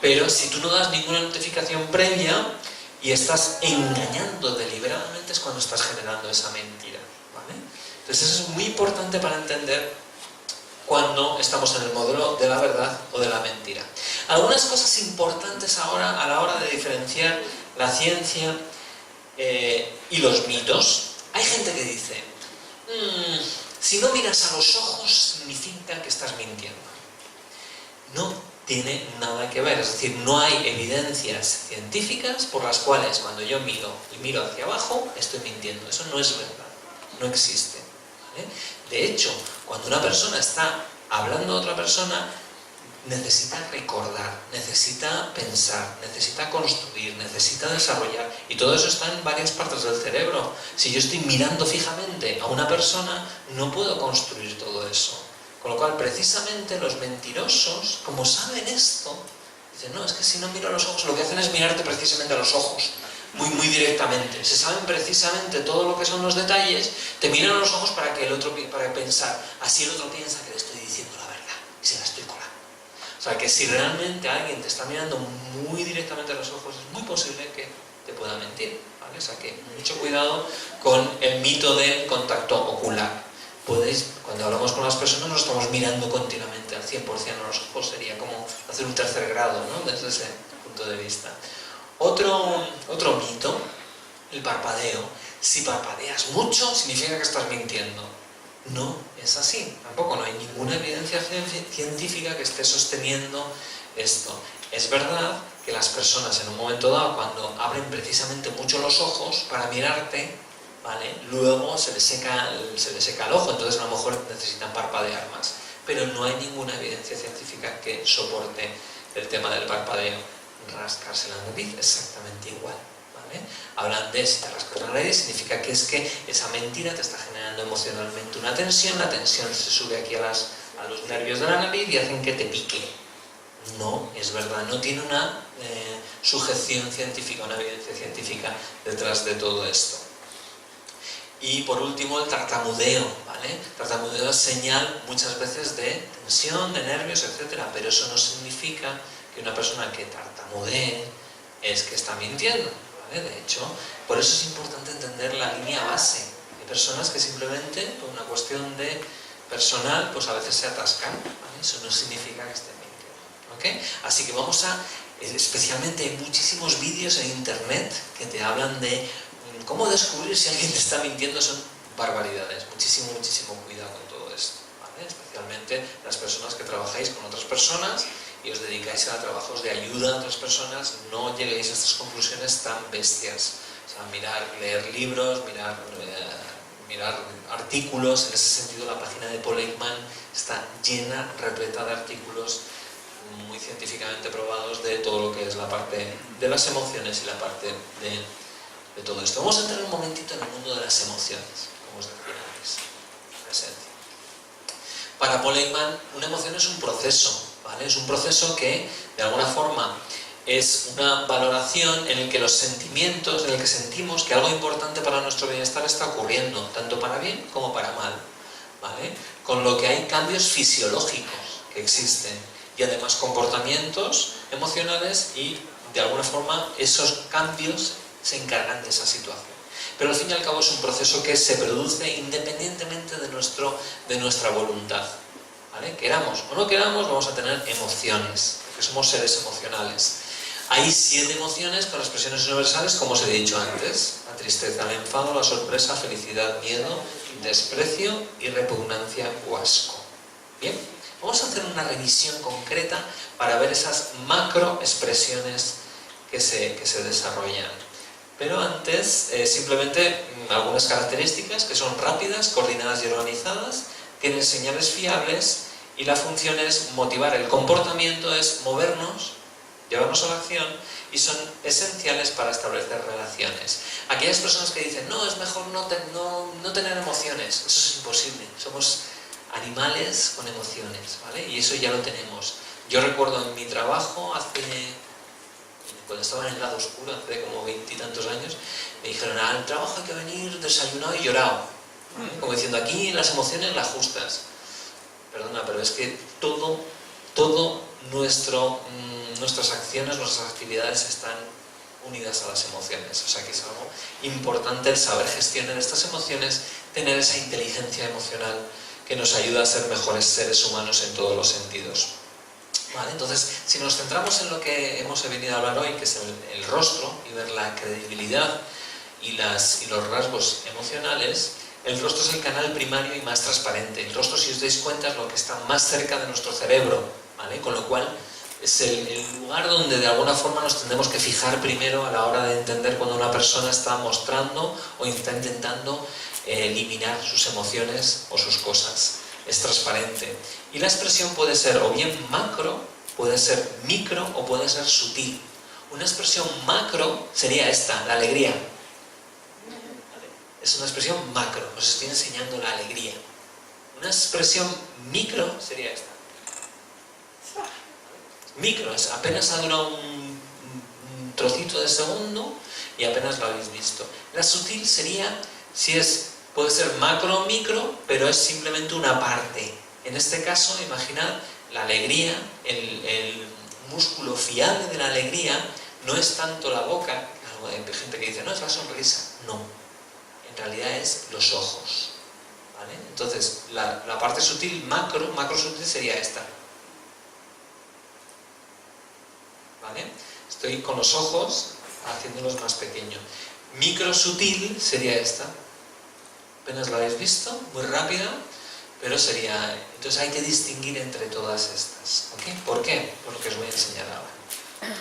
S2: Pero si tú no das ninguna notificación previa y estás engañando deliberadamente, es cuando estás generando esa mentira. ¿Vale? Entonces eso es muy importante para entender cuando estamos en el modelo de la verdad o de la mentira. Algunas cosas importantes ahora a la hora de diferenciar la ciencia y los mitos. Hay gente que dice, si no miras a los ojos significa que estás mintiendo. No tiene nada que ver, es decir, no hay evidencias científicas por las cuales cuando yo miro y miro hacia abajo estoy mintiendo. Eso no es verdad, no existe. ¿Vale? De hecho, cuando una persona está hablando a otra persona, necesita recordar, necesita pensar, necesita construir, necesita desarrollar, y todo eso está en varias partes del cerebro. Si yo estoy mirando fijamente a una persona, no puedo construir todo eso. Con lo cual, precisamente los mentirosos, como saben esto, dicen, no, es que si no miro a los ojos, lo que hacen es mirarte precisamente a los ojos. Muy directamente. Se saben precisamente todo lo que son los detalles, te miran a los ojos para pensar, así el otro piensa que le estoy diciendo la verdad y se la estoy colando. O sea, que si realmente alguien te está mirando muy directamente a los ojos, es muy posible que te pueda mentir. ¿Vale? O sea, que mucho cuidado con el mito del contacto ocular. Cuando hablamos con las personas, nos estamos mirando continuamente al 100% a los ojos, sería como hacer un tercer grado, ¿no? Desde ese punto de vista. Otro mito, el parpadeo. Si parpadeas mucho, significa que estás mintiendo. No es así. Tampoco no hay ninguna evidencia científica que esté sosteniendo esto. Es verdad que las personas en un momento dado, cuando abren precisamente mucho los ojos para mirarte, ¿vale? Luego se les seca el ojo, entonces a lo mejor necesitan parpadear más. Pero no hay ninguna evidencia científica que soporte el tema del parpadeo. Rascarse la nariz exactamente igual, ¿vale? Hablan de si te rascas la nariz significa que es que esa mentira te está generando emocionalmente una tensión, la tensión se sube aquí a los nervios de la nariz y hacen que te pique. No es verdad, no tiene una sujeción científica, una evidencia científica detrás de todo esto. Y por último el tartamudeo, ¿vale? Tartamudeo es señal muchas veces de tensión, de nervios, etc. Pero eso no significa que una persona que tartamudee es que está mintiendo, ¿vale? De hecho, por eso es importante entender la línea base. Hay personas que simplemente, por una cuestión de personal, pues a veces se atascan, ¿vale? Eso no significa que estén mintiendo, ¿ok? Así que vamos a Especialmente hay muchísimos vídeos en internet que te hablan de cómo descubrir si alguien te está mintiendo. Son barbaridades. Muchísimo cuidado con todo esto, ¿vale? Especialmente las personas que trabajáis con otras personas y os dedicáis a trabajos de ayuda a otras personas, no lleguéis a estas conclusiones tan bestias. O sea, leer libros, mirar artículos. En ese sentido, la página de Paul Ekman está llena, repleta de artículos muy científicamente probados de todo lo que es la parte de las emociones y la parte de todo esto. Vamos a entrar un momentito en el mundo de las emociones, como os decía antes, en esencia. Para Paul Ekman, una emoción es un proceso, ¿vale? Es un proceso que, de alguna forma, es una valoración en el que los sentimientos, en el que sentimos que algo importante para nuestro bienestar está ocurriendo, tanto para bien como para mal, ¿vale? Con lo que hay cambios fisiológicos que existen y además comportamientos emocionales y, de alguna forma, esos cambios se encargan de esa situación. Pero al fin y al cabo es un proceso que se produce independientemente de nuestra voluntad, ¿vale? Queramos o no queramos, vamos a tener emociones, porque somos seres emocionales. Hay 7 emociones con expresiones universales, como os he dicho antes: la tristeza, el enfado, la sorpresa, felicidad, miedo, desprecio y repugnancia o asco. Bien, vamos a hacer una revisión concreta para ver esas macroexpresiones que se desarrollan. Pero antes, simplemente algunas características que son rápidas, coordinadas y organizadas, tienen señales fiables y la función es motivar. El comportamiento es movernos, llevarnos a la acción, y son esenciales para establecer relaciones. Aquellas personas que dicen, no, es mejor no tener emociones, eso es imposible. Somos animales con emociones, ¿vale? Y eso ya lo tenemos. Yo recuerdo en mi trabajo, cuando estaba en el lado oscuro, hace como 20 y tantos años, me dijeron, al trabajo hay que venir desayunado y llorado, ¿vale? Como diciendo, aquí las emociones las justas. Perdona, pero es que todo nuestras acciones, nuestras actividades están unidas a las emociones. O sea que es algo importante el saber gestionar estas emociones, tener esa inteligencia emocional que nos ayuda a ser mejores seres humanos en todos los sentidos. Vale, entonces, si nos centramos en lo que hemos venido a hablar hoy, que es el rostro, y ver la credibilidad y los rasgos emocionales, el rostro es el canal primario y más transparente. El rostro, si os dais cuenta, es lo que está más cerca de nuestro cerebro, ¿vale? Con lo cual es el lugar donde de alguna forma nos tendremos que fijar primero a la hora de entender cuando una persona está mostrando o está intentando eliminar sus emociones o sus cosas. Es transparente. Y la expresión puede ser o bien macro, puede ser micro o puede ser sutil. Una expresión macro sería esta, la alegría. Es una expresión macro, os estoy enseñando la alegría. Una expresión micro sería esta. Micro, apenas ha durado un trocito de segundo y apenas lo habéis visto. La sutil sería, puede ser macro o micro, pero es simplemente una parte. En este caso, imaginad, la alegría, el músculo fiable de la alegría no es tanto la boca. Hay gente que dice, no, es la sonrisa. No, en realidad es los ojos, ¿vale? Entonces, la parte sutil, macro sutil sería esta, ¿vale? Estoy con los ojos haciéndolos más pequeños. Micro sutil sería esta. Apenas lo habéis visto, muy rápida, pero sería... Entonces hay que distinguir entre todas estas, ¿ok? ¿Por qué? Por lo que os voy a enseñar ahora.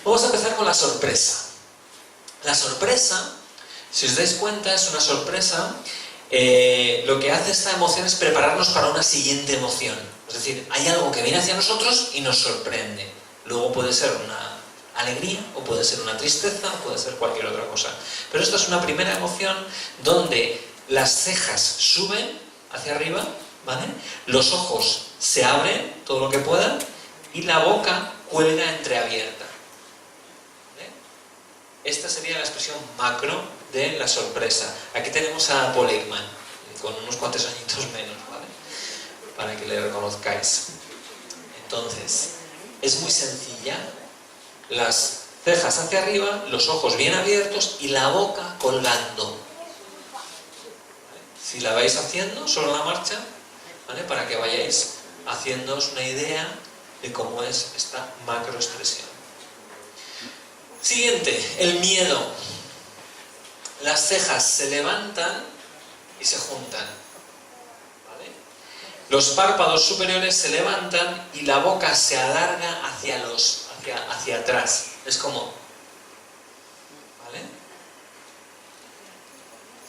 S2: Vamos a empezar con la sorpresa. La sorpresa, si os dais cuenta, es una sorpresa. Lo que hace esta emoción es prepararnos para una siguiente emoción. Es decir, hay algo que viene hacia nosotros y nos sorprende. Luego puede ser una alegría, o puede ser una tristeza, o puede ser cualquier otra cosa. Pero esta es una primera emoción donde las cejas suben hacia arriba, ¿vale? Los ojos se abren todo lo que puedan y la boca cuelga entreabierta, ¿vale? Esta sería la expresión macro de la sorpresa. Aquí tenemos a Paul Ekman, con unos cuantos añitos menos, ¿vale? Para que le reconozcáis. Entonces, es muy sencilla. Las cejas hacia arriba, los ojos bien abiertos y la boca colgando. Si la vais haciendo sobre la marcha, ¿vale? Para que vayáis haciéndoos una idea de cómo es esta macroexpresión. Siguiente, el miedo. Las cejas se levantan y se juntan. ¿Vale? Los párpados superiores se levantan y la boca se alarga hacia atrás. Es como... ¿Vale?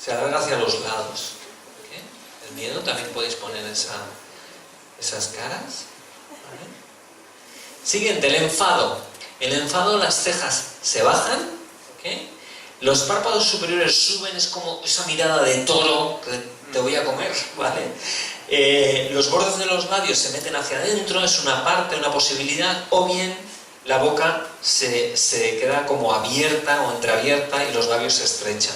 S2: Se alarga hacia los lados. ¿Ok? El miedo también podéis poner esas caras. ¿Vale? Siguiente, el enfado. El enfado, las cejas se bajan, ¿ok? Los párpados superiores suben, es como esa mirada de toro que te voy a comer, ¿vale? Los bordes de los labios se meten hacia adentro, es una parte, una posibilidad, o bien la boca se queda como abierta o entreabierta y los labios se estrechan.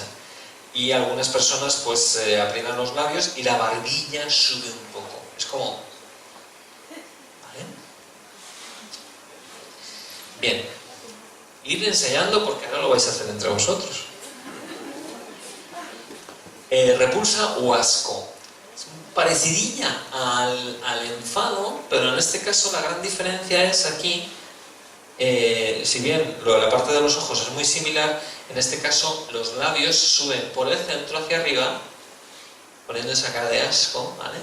S2: Y algunas personas pues aprietan los labios y la barbilla sube un poco. Es como... ¿Vale? Bien. Ir ensayando porque ahora lo vais a hacer entre vosotros. Repulsa o asco. Es parecidilla al enfado, pero en este caso la gran diferencia es aquí, si bien la parte de los ojos es muy similar, en este caso los labios suben por el centro hacia arriba, poniendo esa cara de asco, ¿vale?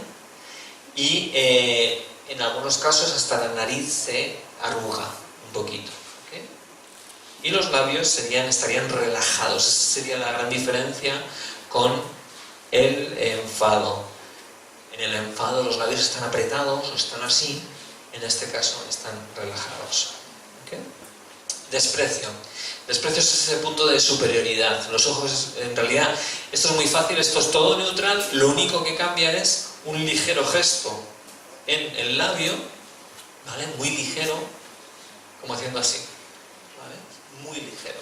S2: Y en algunos casos hasta la nariz se arruga un poquito. Y los labios estarían relajados. Esa sería la gran diferencia con el enfado. En el enfado los labios están apretados o están así. En este caso están relajados. ¿Okay? Desprecio. Desprecio es ese punto de superioridad. Los ojos, en realidad, esto es muy fácil, esto es todo neutral. Lo único que cambia es un ligero gesto en el labio, ¿vale? Muy ligero, como haciendo así. Muy ligero,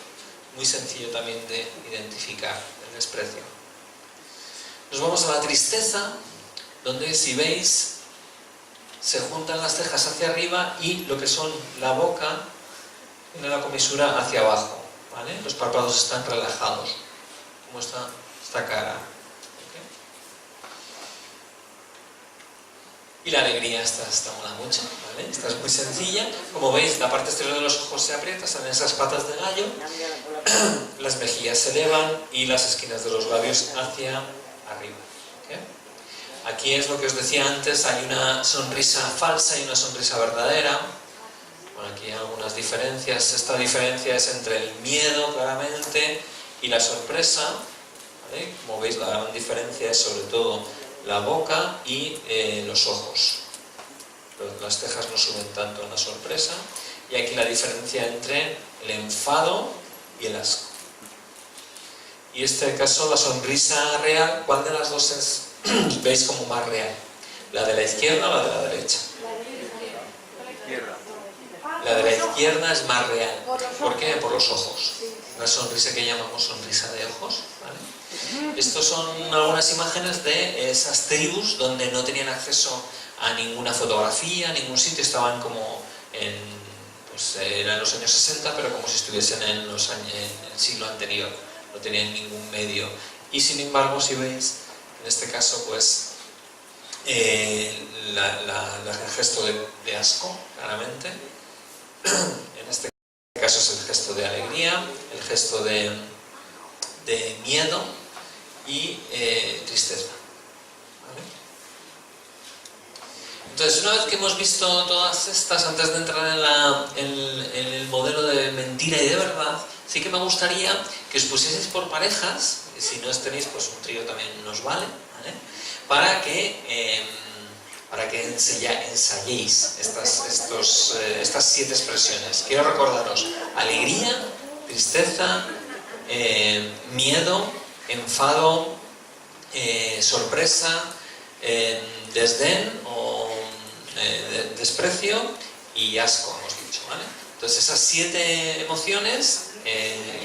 S2: muy sencillo también de identificar el desprecio. Nos vamos a la tristeza, donde si veis se juntan las cejas hacia arriba y lo que son la boca tiene la comisura hacia abajo, ¿vale? Los párpados están relajados, como esta cara. Y la alegría, esta mola mucho, ¿vale? Esta es muy sencilla. Como veis, la parte exterior de los ojos se aprieta, salen esas patas de gallo, las mejillas se elevan y las esquinas de los labios hacia arriba. ¿Okay? Aquí es lo que os decía antes, hay una sonrisa falsa y una sonrisa verdadera. Bueno, aquí hay algunas diferencias. Esta diferencia es entre el miedo, claramente, y la sorpresa, ¿vale? Como veis, la gran diferencia es sobre todo la boca y los ojos. Las cejas no suben tanto en la sorpresa. Y aquí la diferencia entre el enfado y el asco. Y en este caso la sonrisa real, ¿cuál de las dos veis como más real? ¿La de la izquierda o la de la derecha? La de la izquierda es más real. ¿Por qué? Por los ojos. La sonrisa que llamamos sonrisa de ojos, ¿vale? Estos son algunas imágenes de esas tribus donde no tenían acceso a ninguna fotografía, a ningún sitio, estaban como eran los años 60, pero como si estuviesen en el siglo anterior, no tenían ningún medio. Y sin embargo, si veis, en este caso, pues, el gesto de asco, claramente. En este caso es el gesto de alegría, el gesto de miedo y tristeza. ¿Vale? Entonces, una vez que hemos visto todas estas, antes de entrar en el modelo de mentira y de verdad, sí que me gustaría que os pusieseis por parejas, y si no os tenéis, pues un trío también nos vale, ¿vale? Para que ensayéis estas 7 expresiones. Quiero recordaros: alegría, tristeza, miedo, enfado, sorpresa, desdén o desprecio y asco, hemos dicho, ¿vale? Entonces esas 7 emociones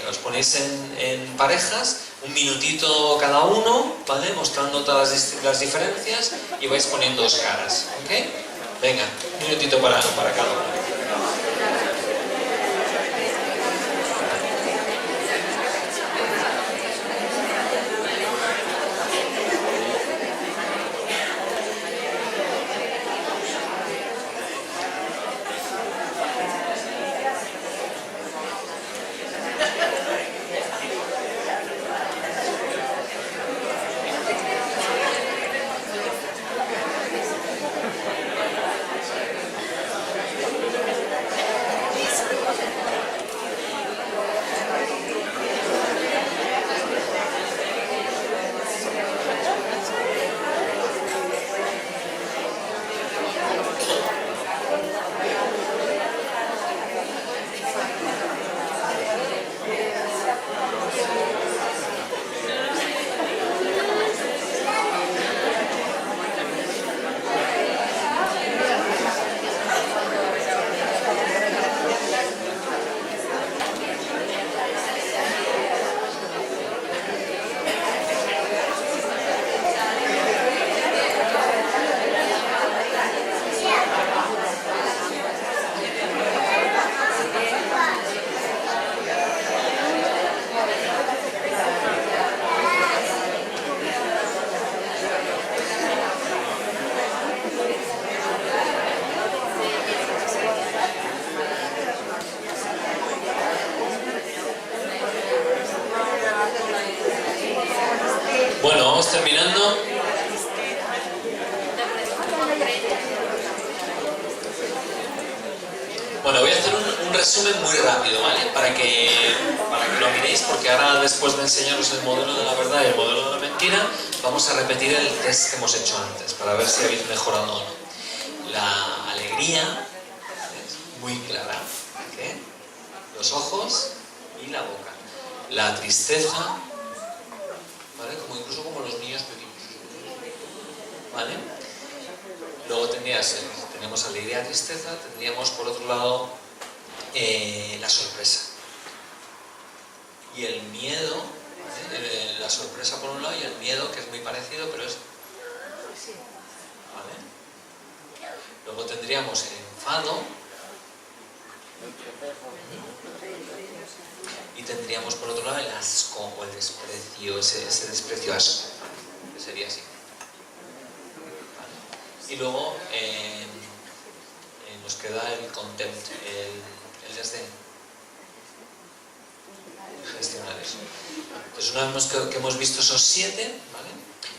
S2: os ponéis en parejas, un minutito cada uno, ¿vale? Mostrando todas las diferencias y vais poniendo caras, ¿ok? Venga, un minutito para cada uno. resumen muy rápido, ¿vale? Para que lo miréis, porque ahora después de enseñaros el modelo de la verdad y el modelo de la mentira, vamos a repetir el test que hemos hecho antes, para ver si habéis mejorado o no. La alegría es muy clara, ¿ok? Los ojos y la boca. La tristeza, ¿vale? Incluso como los niños pequeños, ¿vale? Luego tenemos alegría, tristeza, tendríamos por otro lado la sorpresa y el miedo, ¿vale? La sorpresa por un lado y el miedo, que es muy parecido, pero es, ¿vale? Luego tendríamos el enfado y tendríamos por otro lado el asco o el desprecio, ese desprecio asco, que sería así. Y luego nos queda el contempt, el desdén. Gestionar eso. Entonces, una vez que hemos visto esos 7, ¿vale?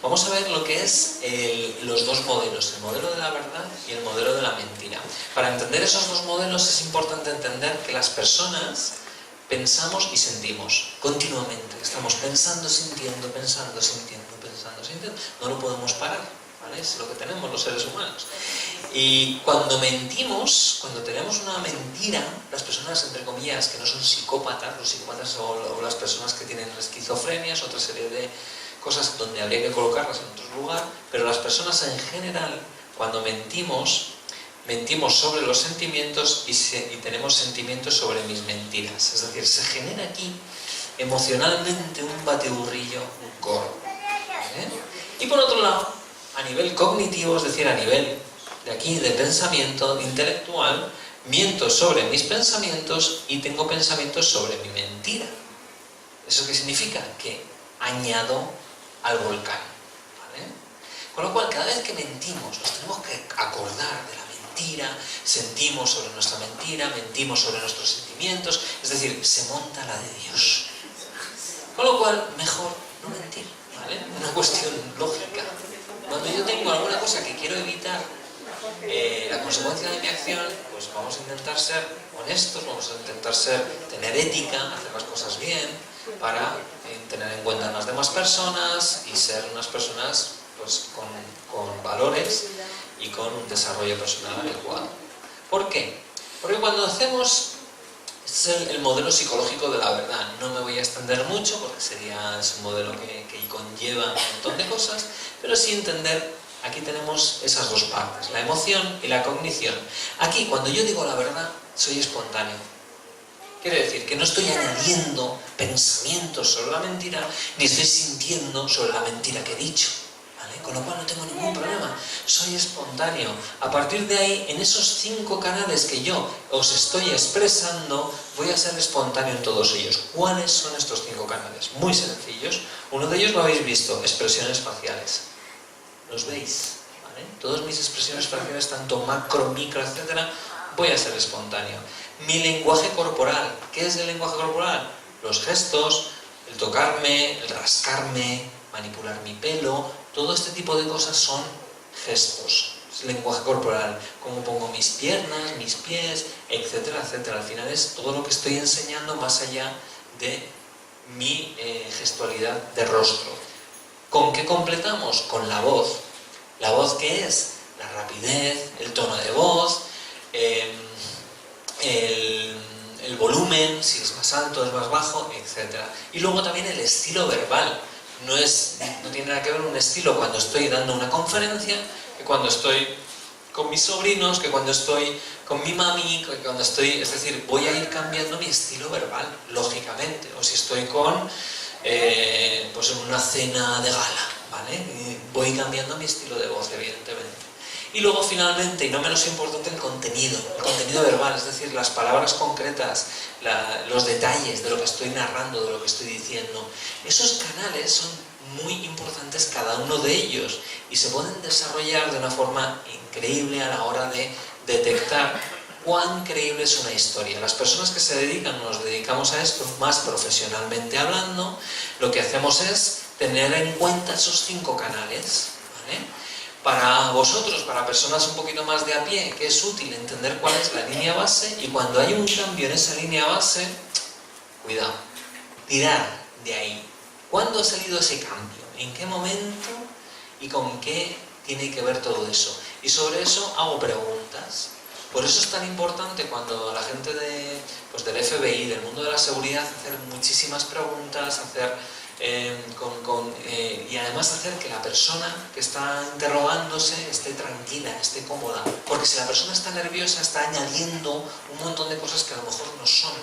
S2: Vamos a ver lo que es los dos modelos, el modelo de la verdad y el modelo de la mentira. Para entender esos dos modelos es importante entender que las personas pensamos y sentimos continuamente. Estamos pensando, sintiendo, pensando, sintiendo, pensando, sintiendo. No lo podemos parar. ¿Vale? Es lo que tenemos los seres humanos. Y cuando mentimos, cuando tenemos una mentira, las personas, entre comillas, que no son psicópatas, los psicópatas o las personas que tienen esquizofrenia, es otra serie de cosas donde habría que colocarlas en otro lugar, pero las personas en general, cuando mentimos sobre los sentimientos y tenemos sentimientos sobre mis mentiras. Es decir, se genera aquí emocionalmente un batiburrillo, un coro. ¿Vale? Y por otro lado, a nivel cognitivo, es decir, a nivel de aquí de pensamiento intelectual, miento sobre mis pensamientos y tengo pensamientos sobre mi mentira. ¿Eso qué significa? Que añado al volcán, ¿vale? Con lo cual, cada vez que mentimos, nos tenemos que acordar de la mentira, sentimos sobre nuestra mentira, mentimos sobre nuestros sentimientos, es decir, se monta la de Dios. Con lo cual, mejor no mentir, ¿vale? Una cuestión lógica. Cuando yo tengo alguna cosa que quiero evitar, la consecuencia de mi acción, pues vamos a intentar ser honestos, vamos a intentar tener ética, hacer las cosas bien, para tener en cuenta a las demás personas y ser unas personas pues, con valores y con un desarrollo personal adecuado. ¿Por qué? Porque cuando hacemos... Este es el modelo psicológico de la verdad. No me voy a extender mucho porque es un modelo que conlleva un montón de cosas, pero sí entender, aquí tenemos esas dos partes, la emoción y la cognición. Aquí, cuando yo digo la verdad, soy espontáneo. Quiere decir que no estoy añadiendo pensamientos sobre la mentira, ni estoy sintiendo sobre la mentira que he dicho. ¿Vale? Con lo cual no tengo ningún problema, soy espontáneo. A partir de ahí, en esos 5 canales que yo os estoy expresando, voy a ser espontáneo en todos ellos. ¿Cuáles son estos 5 canales? Muy sencillos. Uno de ellos lo habéis visto, expresiones faciales. ¿Los veis? ¿Vale? Todas mis expresiones faciales, tanto macro, micro, etcétera, voy a ser espontáneo. Mi lenguaje corporal. ¿Qué es el lenguaje corporal? Los gestos, el tocarme, el rascarme, manipular mi pelo, todo este tipo de cosas son gestos, es lenguaje corporal, cómo pongo mis piernas, mis pies, etcétera, etcétera. Al final es todo lo que estoy enseñando más allá de mi gestualidad de rostro. ¿Con qué completamos? Con la voz. ¿La voz qué es? La rapidez, el tono de voz, el volumen, si es más alto, es más bajo, etcétera. Y luego también el estilo verbal. No tiene nada que ver un estilo cuando estoy dando una conferencia, que cuando estoy con mis sobrinos, que cuando estoy con mi mami, que cuando estoy... Es decir, voy a ir cambiando mi estilo verbal, lógicamente. O si estoy pues en una cena de gala, ¿vale? Voy cambiando mi estilo de voz, evidentemente. Y luego finalmente, y no menos importante, el contenido verbal, es decir, las palabras concretas, los detalles de lo que estoy narrando, de lo que estoy diciendo. Esos canales son muy importantes cada uno de ellos y se pueden desarrollar de una forma increíble a la hora de detectar cuán creíble es una historia. Las personas que se dedican, nos dedicamos a esto más profesionalmente hablando, lo que hacemos es tener en cuenta esos 5 canales, ¿vale? para vosotros, para personas un poquito más de a pie, que es útil entender cuál es la línea base, y cuando hay un cambio en esa línea base, cuidado, tirar de ahí. ¿Cuándo ha salido ese cambio? ¿En qué momento? ¿Y con qué tiene que ver todo eso? Y sobre eso hago preguntas. Por eso es tan importante cuando la gente del FBI, del mundo de la seguridad, hacer muchísimas preguntas, y además hacer que la persona que está interrogándose esté tranquila, esté cómoda. Porque si la persona está nerviosa, está añadiendo un montón de cosas que a lo mejor no son.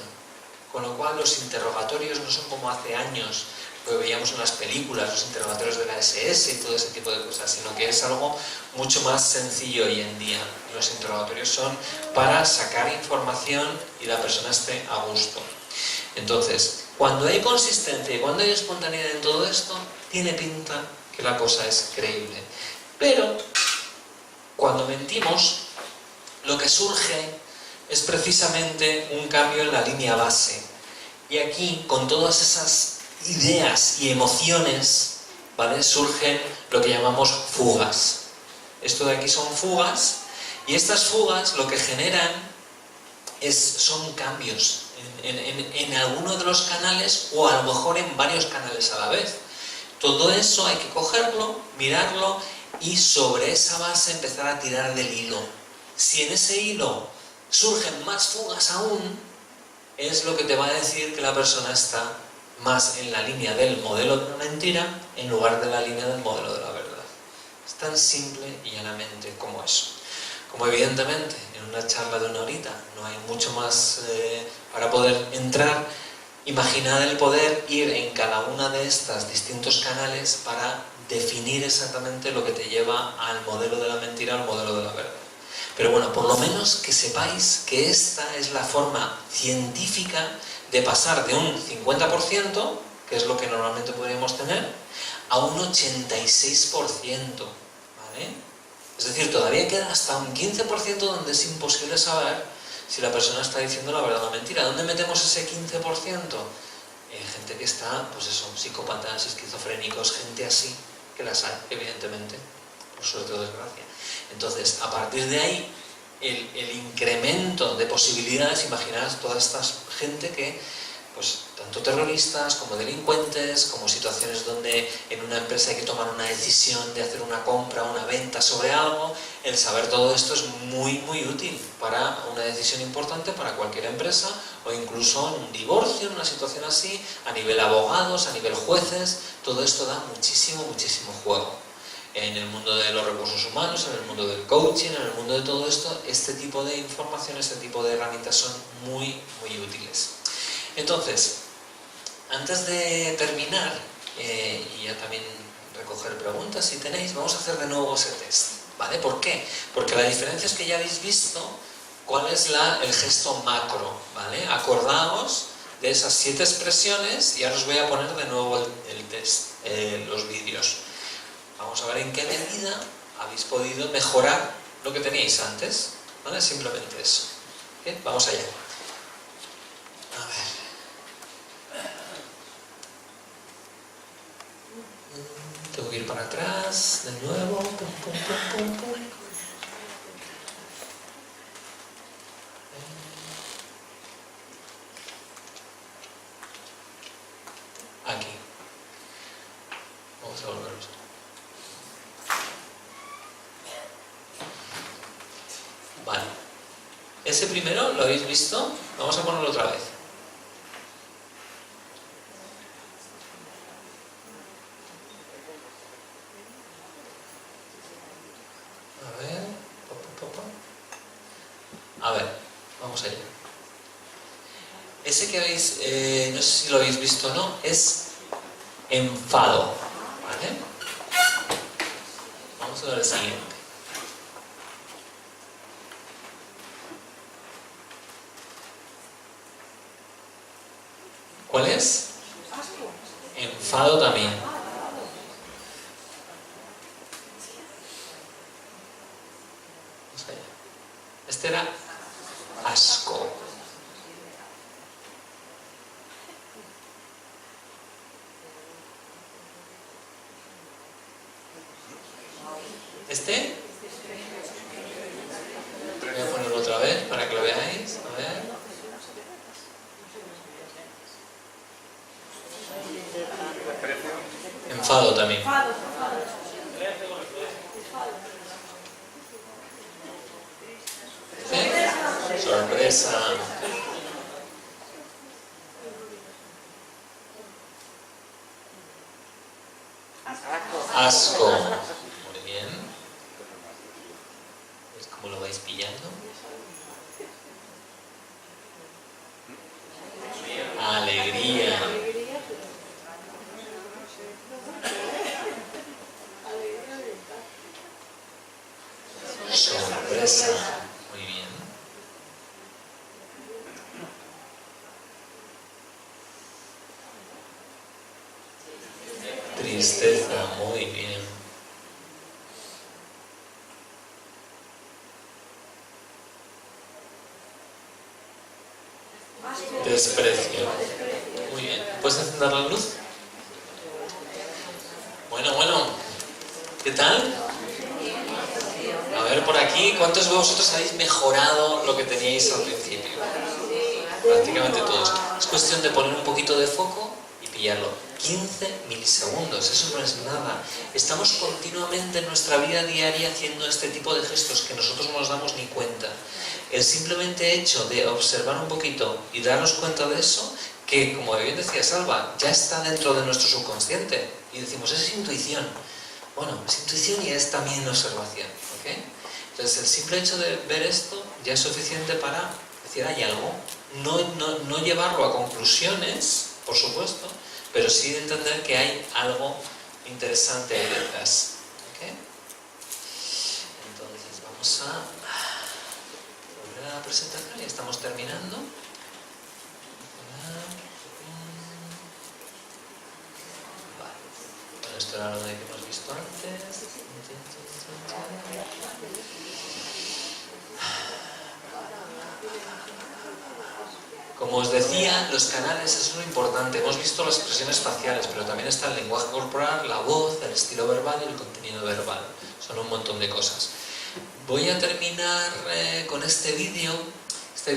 S2: Con lo cual los interrogatorios no son como hace años, lo que veíamos en las películas, los interrogatorios de la SS y todo ese tipo de cosas, sino que es algo mucho más sencillo hoy en día. Los interrogatorios son para sacar información y la persona esté a gusto. Entonces, cuando hay consistencia y cuando hay espontaneidad en todo esto, tiene pinta que la cosa es creíble. Pero, cuando mentimos, lo que surge es precisamente un cambio en la línea base. Y aquí, con todas esas ideas y emociones, ¿vale?, surgen lo que llamamos fugas. Esto de aquí son fugas, y estas fugas lo que generan son cambios en alguno de los canales, o a lo mejor en varios canales a la vez. Todo eso hay que cogerlo, mirarlo, y sobre esa base empezar a tirar del hilo. Si en ese hilo surgen más fugas aún, es lo que te va a decir que la persona está más en la línea del modelo de la mentira en lugar de la línea del modelo de la verdad. Es tan simple y llanamente como eso. Como evidentemente en una charla de una horita no hay mucho más para poder entrar, imaginad el poder ir en cada una de estos distintos canales para definir exactamente lo que te lleva al modelo de la mentira, al modelo de la verdad. Pero bueno, por lo menos que sepáis que esta es la forma científica de pasar de un 50%, que es lo que normalmente podríamos tener, a un 86%, ¿vale? Es decir, todavía queda hasta un 15% donde es imposible saber si la persona está diciendo la verdad o la mentira. ¿Dónde metemos ese 15%? Gente que está, pues eso, psicópatas, esquizofrénicos, gente así, que las hay, evidentemente, por suerte o desgracia. Entonces, a partir de ahí, el incremento de posibilidades, imaginaos toda esta gente que, pues, tanto terroristas como delincuentes, como situaciones donde en una empresa hay que tomar una decisión de hacer una compra, una venta sobre algo, el saber todo esto es muy, muy útil para una decisión importante para cualquier empresa, o incluso en un divorcio, en una situación así, a nivel abogados, a nivel jueces. Todo esto da muchísimo, muchísimo juego. En el mundo de los recursos humanos, en el mundo del coaching, en el mundo de todo esto, este tipo de información, este tipo de herramientas son muy, muy útiles. Entonces, antes de terminar, y ya también recoger preguntas si tenéis, vamos a hacer de nuevo ese test, ¿vale? ¿Por qué? Porque la diferencia es que ya habéis visto cuál es el gesto macro, ¿vale? Acordaos de esas 7 expresiones y ahora os voy a poner de nuevo el test, los vídeos. Vamos a ver en qué medida habéis podido mejorar lo que teníais antes, ¿vale? Simplemente eso. ¿Bien? Vamos allá. A ver. Tengo que ir para atrás, de nuevo. Pum, pum, pum, pum, pum. Aquí. Vamos a volverlos. Vale. Ese primero, ¿lo habéis visto? Vamos a ponerlo otra vez. A ver, vamos allá. Ese que habéis, no sé si lo habéis visto o no, es enfado, ¿vale? Vamos a ver el siguiente. ¿Cuál es? Enfado también. Vamos allá. Este era asco. Este Enfado también.
S3: Enfado.
S2: ¿Sí? Sorpresa. Asco. Muy bien. ¿Ves cómo lo vais pillando? Alegría. Sorpresa. Muy bien. Tristeza. Muy bien. Desprecio. Muy bien. ¿Puedes encender la luz? Bueno. ¿Qué tal? A ver, por aquí, ¿cuántos de vosotros habéis mejorado lo que teníais al principio? Prácticamente todos. Es cuestión de poner un poquito de foco y pillarlo. 15 milisegundos, eso no es nada. Estamos continuamente en nuestra vida diaria haciendo este tipo de gestos que nosotros no nos damos ni cuenta. El simplemente hecho de observar un poquito y darnos cuenta de eso, que como bien decía Salva, ya está dentro de nuestro subconsciente. Y decimos, es intuición. Bueno, es intuición y es también observación. ¿Okay? Entonces el simple hecho de ver esto ya es suficiente para decir, hay algo. No llevarlo a conclusiones, por supuesto, pero sí entender que hay algo interesante ahí detrás. ¿Okay? Entonces vamos a volver a la presentación, ya estamos terminando. Vale. Bueno, esto era lo que hemos visto antes. Como os decía, los canales es lo importante. Hemos visto las expresiones faciales, pero también está el lenguaje corporal, la voz, el estilo verbal y el contenido verbal. Son un montón de cosas. Voy a terminar con este vídeo. Este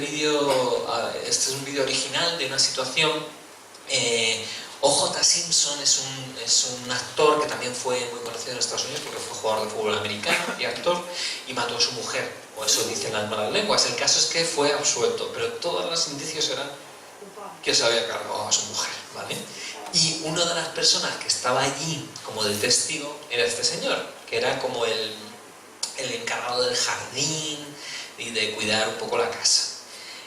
S2: es un vídeo original de una situación. O.J. Simpson es un actor que también fue muy conocido en Estados Unidos porque fue jugador de fútbol americano y actor, y mató a su mujer, o eso dicen las malas lenguas. El caso es que fue absuelto, pero todos los indicios eran que se había cargado a su mujer, ¿vale? Y una de las personas que estaba allí como de testigo era este señor, que era como el encargado del jardín y de cuidar un poco la casa.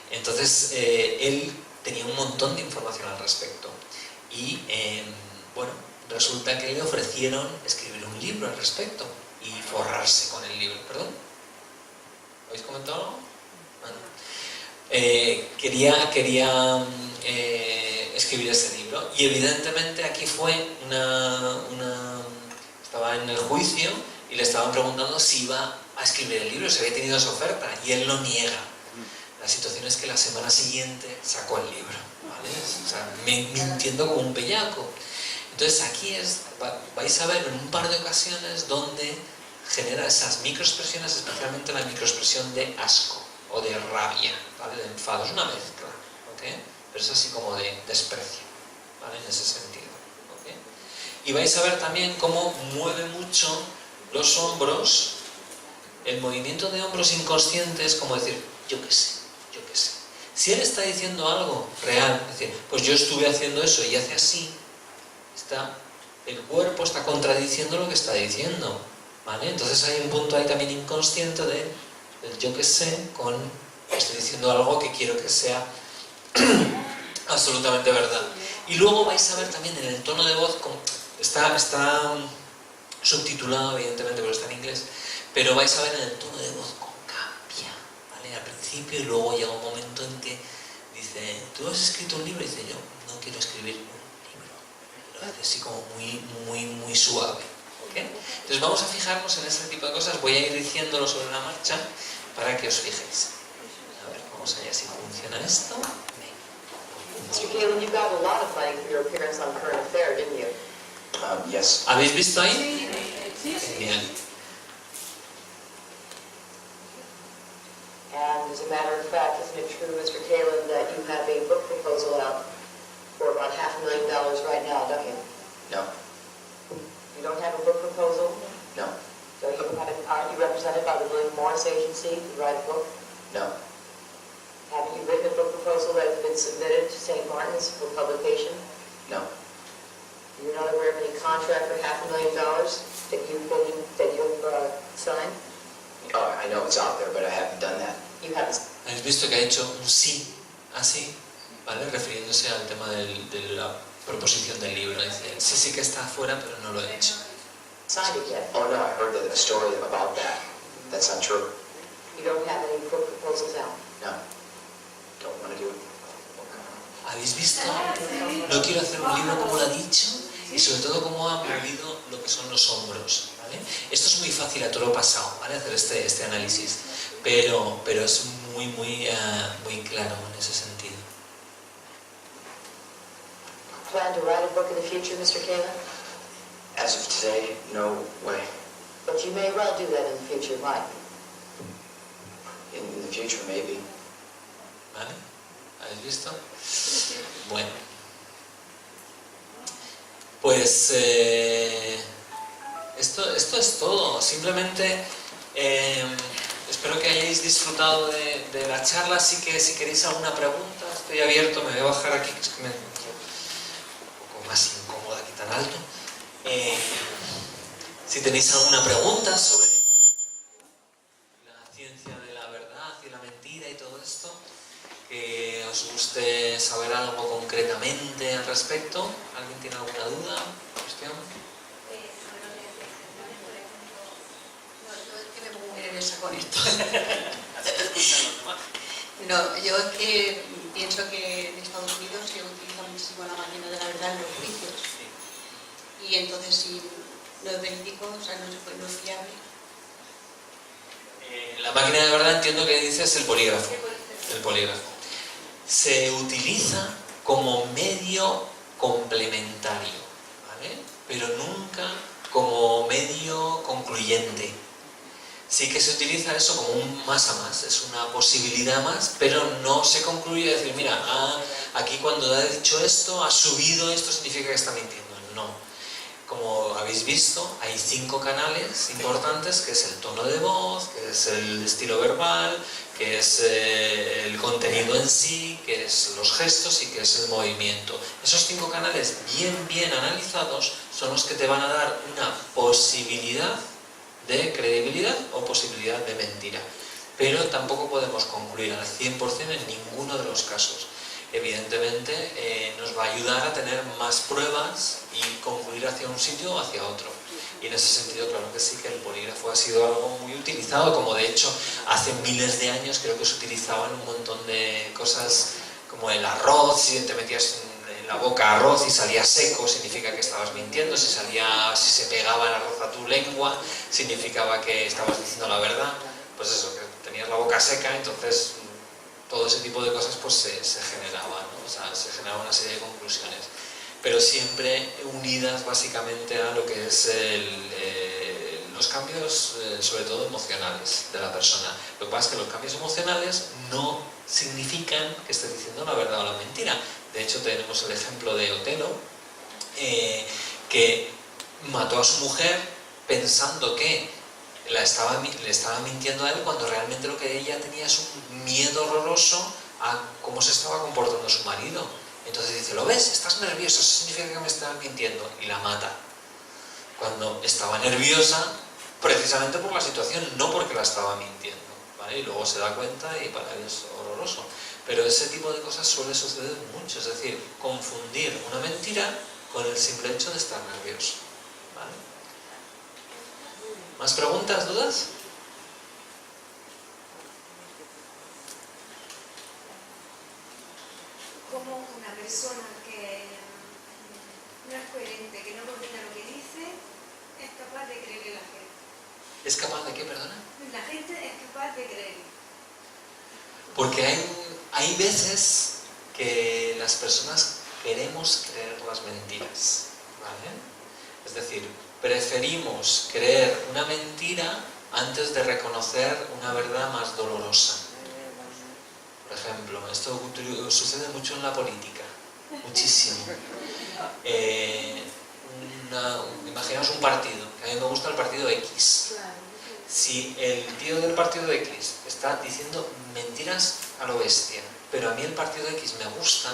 S2: Entonces él tenía un montón de información al respecto. Y bueno, resulta que le ofrecieron escribir un libro al respecto y forrarse con el libro. ¿Perdón? ¿Habéis comentado algo? Bueno. Quería escribir ese libro y evidentemente aquí fue estaba en el juicio y le estaban preguntando si iba a escribir el libro, si había tenido esa oferta, y él lo niega. La situación es que la semana siguiente sacó el libro, ¿vale? O sea, mintiendo como un bellaco. Entonces aquí vais a ver en un par de ocasiones donde genera esas microexpresiones, especialmente la microexpresión de asco o de rabia, ¿vale? De enfado, es una mezcla, ¿ok? Pero es así como de desprecio, ¿vale? En ese sentido, ¿ok? Y vais a ver también cómo mueve mucho los hombros. El movimiento de hombros inconsciente es como decir, yo qué sé. Si él está diciendo algo real, es decir, pues yo estuve haciendo eso y hace así, el cuerpo está contradiciendo lo que está diciendo, ¿vale? Entonces hay un punto ahí también inconsciente del yo qué sé con estoy diciendo algo que quiero que sea absolutamente verdad. Y luego vais a ver también en el tono de voz, está subtitulado evidentemente porque está en inglés, pero vais a ver en el tono de voz cómo cambia, ¿vale? Al principio, y luego llega un momento en que dice, ¿tú has escrito un libro? Y dice, yo no quiero escribir un libro. Lo hace así como muy suave, ¿ok? Entonces vamos a fijarnos en ese tipo de cosas. Voy a ir diciéndolo sobre la marcha para que os fijéis. A ver, vamos allá si funciona esto.
S6: Mr. Kalin, you got a lot of money for your appearance on Current Affair, didn't you?
S4: Yes.
S2: ¿Habéis visto ahí? Genial.
S6: And as a matter of fact, isn't it true, Mr. Kalin, that you have a book proposal out for about $500,000 right now, don't you?
S4: No.
S6: You don't have a book proposal?
S7: No.
S6: So aren't you represented by the William Morris Agency to write a book?
S7: No.
S6: Haven't you written a book proposal that has been submitted to St. Martin's for publication?
S7: No.
S6: You're not aware of any contract for $500,000 that you've signed?
S7: Oh, I know it's out there, but I haven't done that.
S6: You haven't.
S2: Habéis visto que ha hecho un sí, así, ¿vale? Refiriéndose al tema de la proposición del libro. Dice, sí que está afuera, pero no lo he hecho.
S6: Signed it yet?
S7: Oh, no, I heard a story about that. That's not true.
S6: You don't have any book proposals out?
S7: No. Don't want to do it.
S2: ¿Habéis visto? No quiero hacer un libro como lo ha dicho y sobre todo cómo ha movido lo que son los hombros, ¿vale? Esto es muy fácil a toro pasado, ¿vale? Hacer este análisis, pero es muy claro en ese sentido.
S6: Plan to write a book in the future, Mr. Kaler?
S7: As of today, no way.
S6: But you may well do that in the future, Mike.
S7: In the future, maybe.
S2: ¿Vale? ¿Habéis visto? Bueno. Pues esto es todo. Simplemente espero que hayáis disfrutado de la charla. Así que si queréis alguna pregunta, estoy abierto. Me voy a bajar aquí, que es que me encuentro un poco más incómoda aquí tan alto. Si tenéis alguna pregunta sobre la ciencia de la verdad y la mentira y todo esto, que os guste saber algo concretamente al respecto. ¿Alguien tiene alguna duda? ¿Cuestión?
S8: Yo es que me pongo muy nerviosa con esto. No, yo es que pienso que en Estados Unidos se utiliza muchísimo la máquina de la verdad en los juicios. Y entonces si no es verídico, o sea, no es fiable.
S2: La máquina de verdad entiendo que dices el polígrafo. El polígrafo. Se utiliza como medio complementario, ¿vale? Pero nunca como medio concluyente. Sí que se utiliza eso como un más a más, es una posibilidad más, pero no se concluye decir, mira, aquí cuando ha dicho esto, ha subido esto, significa que está mintiendo. No. Como habéis visto, hay 5 canales importantes, que es el tono de voz, que es el estilo verbal, que es el contenido en sí, que es los gestos y que es el movimiento. Esos 5 canales bien analizados son los que te van a dar una posibilidad de credibilidad o posibilidad de mentira. Pero tampoco podemos concluir al 100% en ninguno de los casos. Evidentemente nos va a ayudar a tener más pruebas y concluir hacia un sitio o hacia otro. Y en ese sentido, claro que sí, que el polígrafo ha sido algo muy utilizado, como de hecho hace miles de años creo que se utilizaba en un montón de cosas, como el arroz. Si te metías en la boca arroz y salía seco, significa que estabas mintiendo. Si se pegaba el arroz a tu lengua, significaba que estabas diciendo la verdad. Pues eso, que tenías la boca seca, entonces todo ese tipo de cosas pues se generaba, ¿no? O sea, se generaba una serie de conclusiones, pero siempre unidas básicamente a lo que es los cambios, sobre todo emocionales de la persona. Lo que pasa es que los cambios emocionales no significan que estés diciendo la verdad o la mentira. De hecho, tenemos el ejemplo de Otelo, que mató a su mujer pensando que le estaba mintiendo a él, cuando realmente lo que ella tenía es un miedo horroroso a cómo se estaba comportando su marido. Entonces dice, ¿lo ves? Estás nervioso, eso significa que me estás mintiendo. Y la mata. Cuando estaba nerviosa, precisamente por la situación, no porque la estaba mintiendo, ¿vale? Y luego se da cuenta y para él es horroroso. Pero ese tipo de cosas suele suceder mucho, es decir, confundir una mentira con el simple hecho de estar nervioso, ¿vale? ¿Más preguntas, dudas?
S3: Como una persona que no es coherente, que no coordina lo que dice, es capaz de creerle a la gente.
S2: ¿Es capaz de qué, perdona?
S3: La gente es capaz de creerle.
S2: Porque hay veces que las personas queremos creer las mentiras, ¿vale? Es decir, preferimos creer una mentira antes de reconocer una verdad más dolorosa. Por ejemplo, esto sucede mucho en la política, muchísimo. imaginaos un partido, que a mí me gusta el partido X. Si el tío del partido X está diciendo mentiras a lo bestia, pero a mí el partido X me gusta,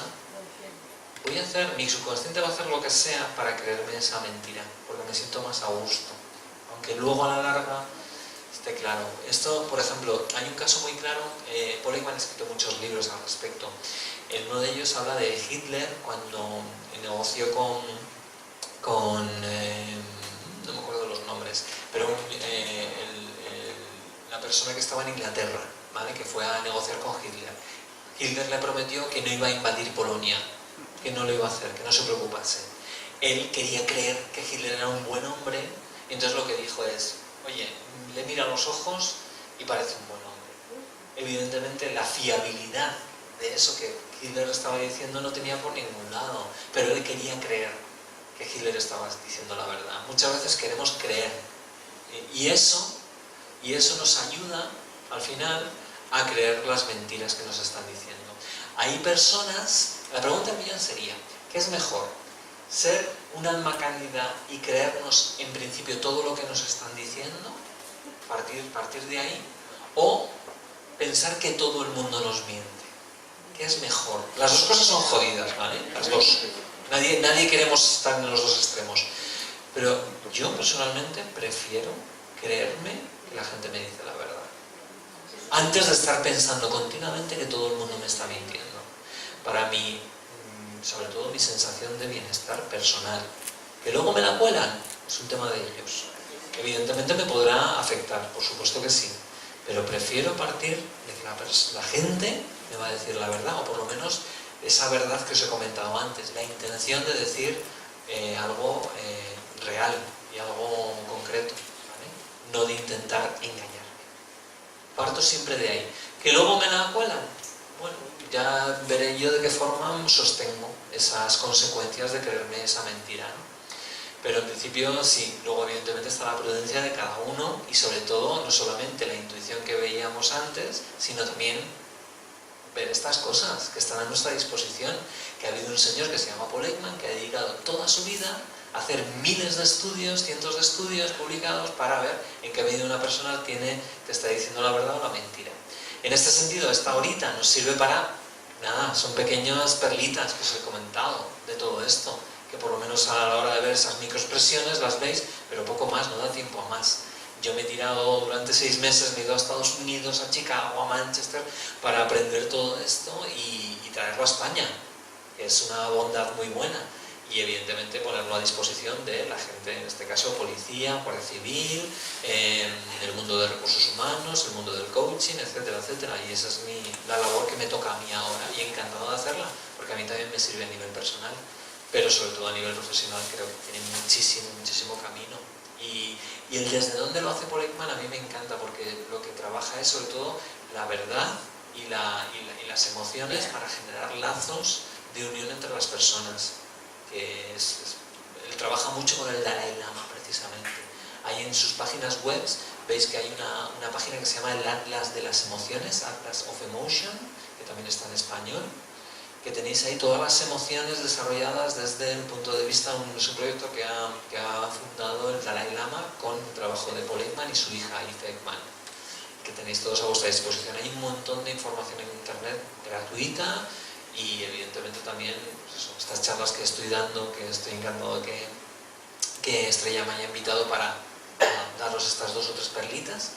S2: mi subconsciente va a hacer lo que sea para creerme esa mentira, porque me siento más a gusto, aunque luego a la larga esté claro. Esto, por ejemplo, hay un caso muy claro, Paul Ekman ha escrito muchos libros al respecto. En uno de ellos habla de Hitler cuando negoció con no me acuerdo los nombres, pero la persona que estaba en Inglaterra, ¿vale? Que fue a negociar con Hitler. Hitler le prometió que no iba a invadir Polonia, que no lo iba a hacer, que no se preocupase. Él quería creer que Hitler era un buen hombre, y entonces lo que dijo es, oye, le mira a los ojos y parece un buen hombre. Evidentemente la fiabilidad de eso que Hitler estaba diciendo no tenía por ningún lado, pero él quería creer que Hitler estaba diciendo la verdad. Muchas veces queremos creer, y eso nos ayuda al final a creer las mentiras que nos están diciendo. Hay personas, la pregunta del millón sería, ¿qué es mejor? ¿Ser un alma cándida y creernos en principio todo lo que nos están diciendo? Partir de ahí, o pensar que todo el mundo nos miente. ¿Qué es mejor? Las dos cosas son jodidas, ¿vale? Las dos. Nadie queremos estar en los dos extremos. Pero yo personalmente prefiero creerme que la gente me dice la verdad, antes de estar pensando continuamente que todo el mundo me está mintiendo. Para mí, sobre todo mi sensación de bienestar personal, que luego me la cuelan, es un tema de ellos. Evidentemente me podrá afectar, por supuesto que sí, pero prefiero partir de que la gente me va a decir la verdad, o por lo menos esa verdad que os he comentado antes, la intención de decir algo real y algo concreto, ¿vale? No de intentar engañarme. Parto siempre de ahí. ¿Que luego me la cuelan? Bueno, ya veré yo de qué forma sostengo esas consecuencias de creerme esa mentira, ¿no? Pero en principio sí, luego evidentemente está la prudencia de cada uno y sobre todo no solamente la intuición que veíamos antes, sino también ver estas cosas que están a nuestra disposición, que ha habido un señor que se llama Paul Ekman que ha dedicado toda su vida a hacer miles de estudios, cientos de estudios publicados para ver en qué medida una persona te está diciendo la verdad o la mentira. En este sentido, esta horita nos sirve para nada, son pequeñas perlitas que os he comentado de todo esto, que por lo menos a la hora de ver esas microexpresiones las veis, pero poco más, no da tiempo a más. Yo me he tirado durante 6 meses, me he ido a Estados Unidos, a Chicago, a Manchester, para aprender todo esto y traerlo a España, que es una bondad muy buena. Y evidentemente ponerlo a disposición de la gente, en este caso policía, guardia civil, el mundo de recursos humanos, el mundo del coaching, etcétera, etcétera. Y esa es la labor que me toca a mí ahora, y encantado de hacerla, porque a mí también me sirve a nivel personal, pero sobre todo a nivel profesional creo que tiene muchísimo camino. Y el desde dónde lo hace Paul Ekman a mí me encanta, porque lo que trabaja es sobre todo la verdad y las emociones para generar lazos de unión entre las personas. Él trabaja mucho con el Dalai Lama precisamente. Ahí en sus páginas web veis que hay una página que se llama el Atlas de las Emociones, Atlas of Emotion, que también está en español, que tenéis ahí todas las emociones desarrolladas desde el punto de vista de un proyecto que ha fundado el Dalai Lama con el trabajo de Paul Ekman y su hija Aretha Ekman, que tenéis todos a vuestra disposición. Hay un montón de información en internet gratuita. Y evidentemente también pues eso, estas charlas que estoy dando, que estoy encantado de que Estrella me haya invitado para daros estas 2 o 3 perlitas,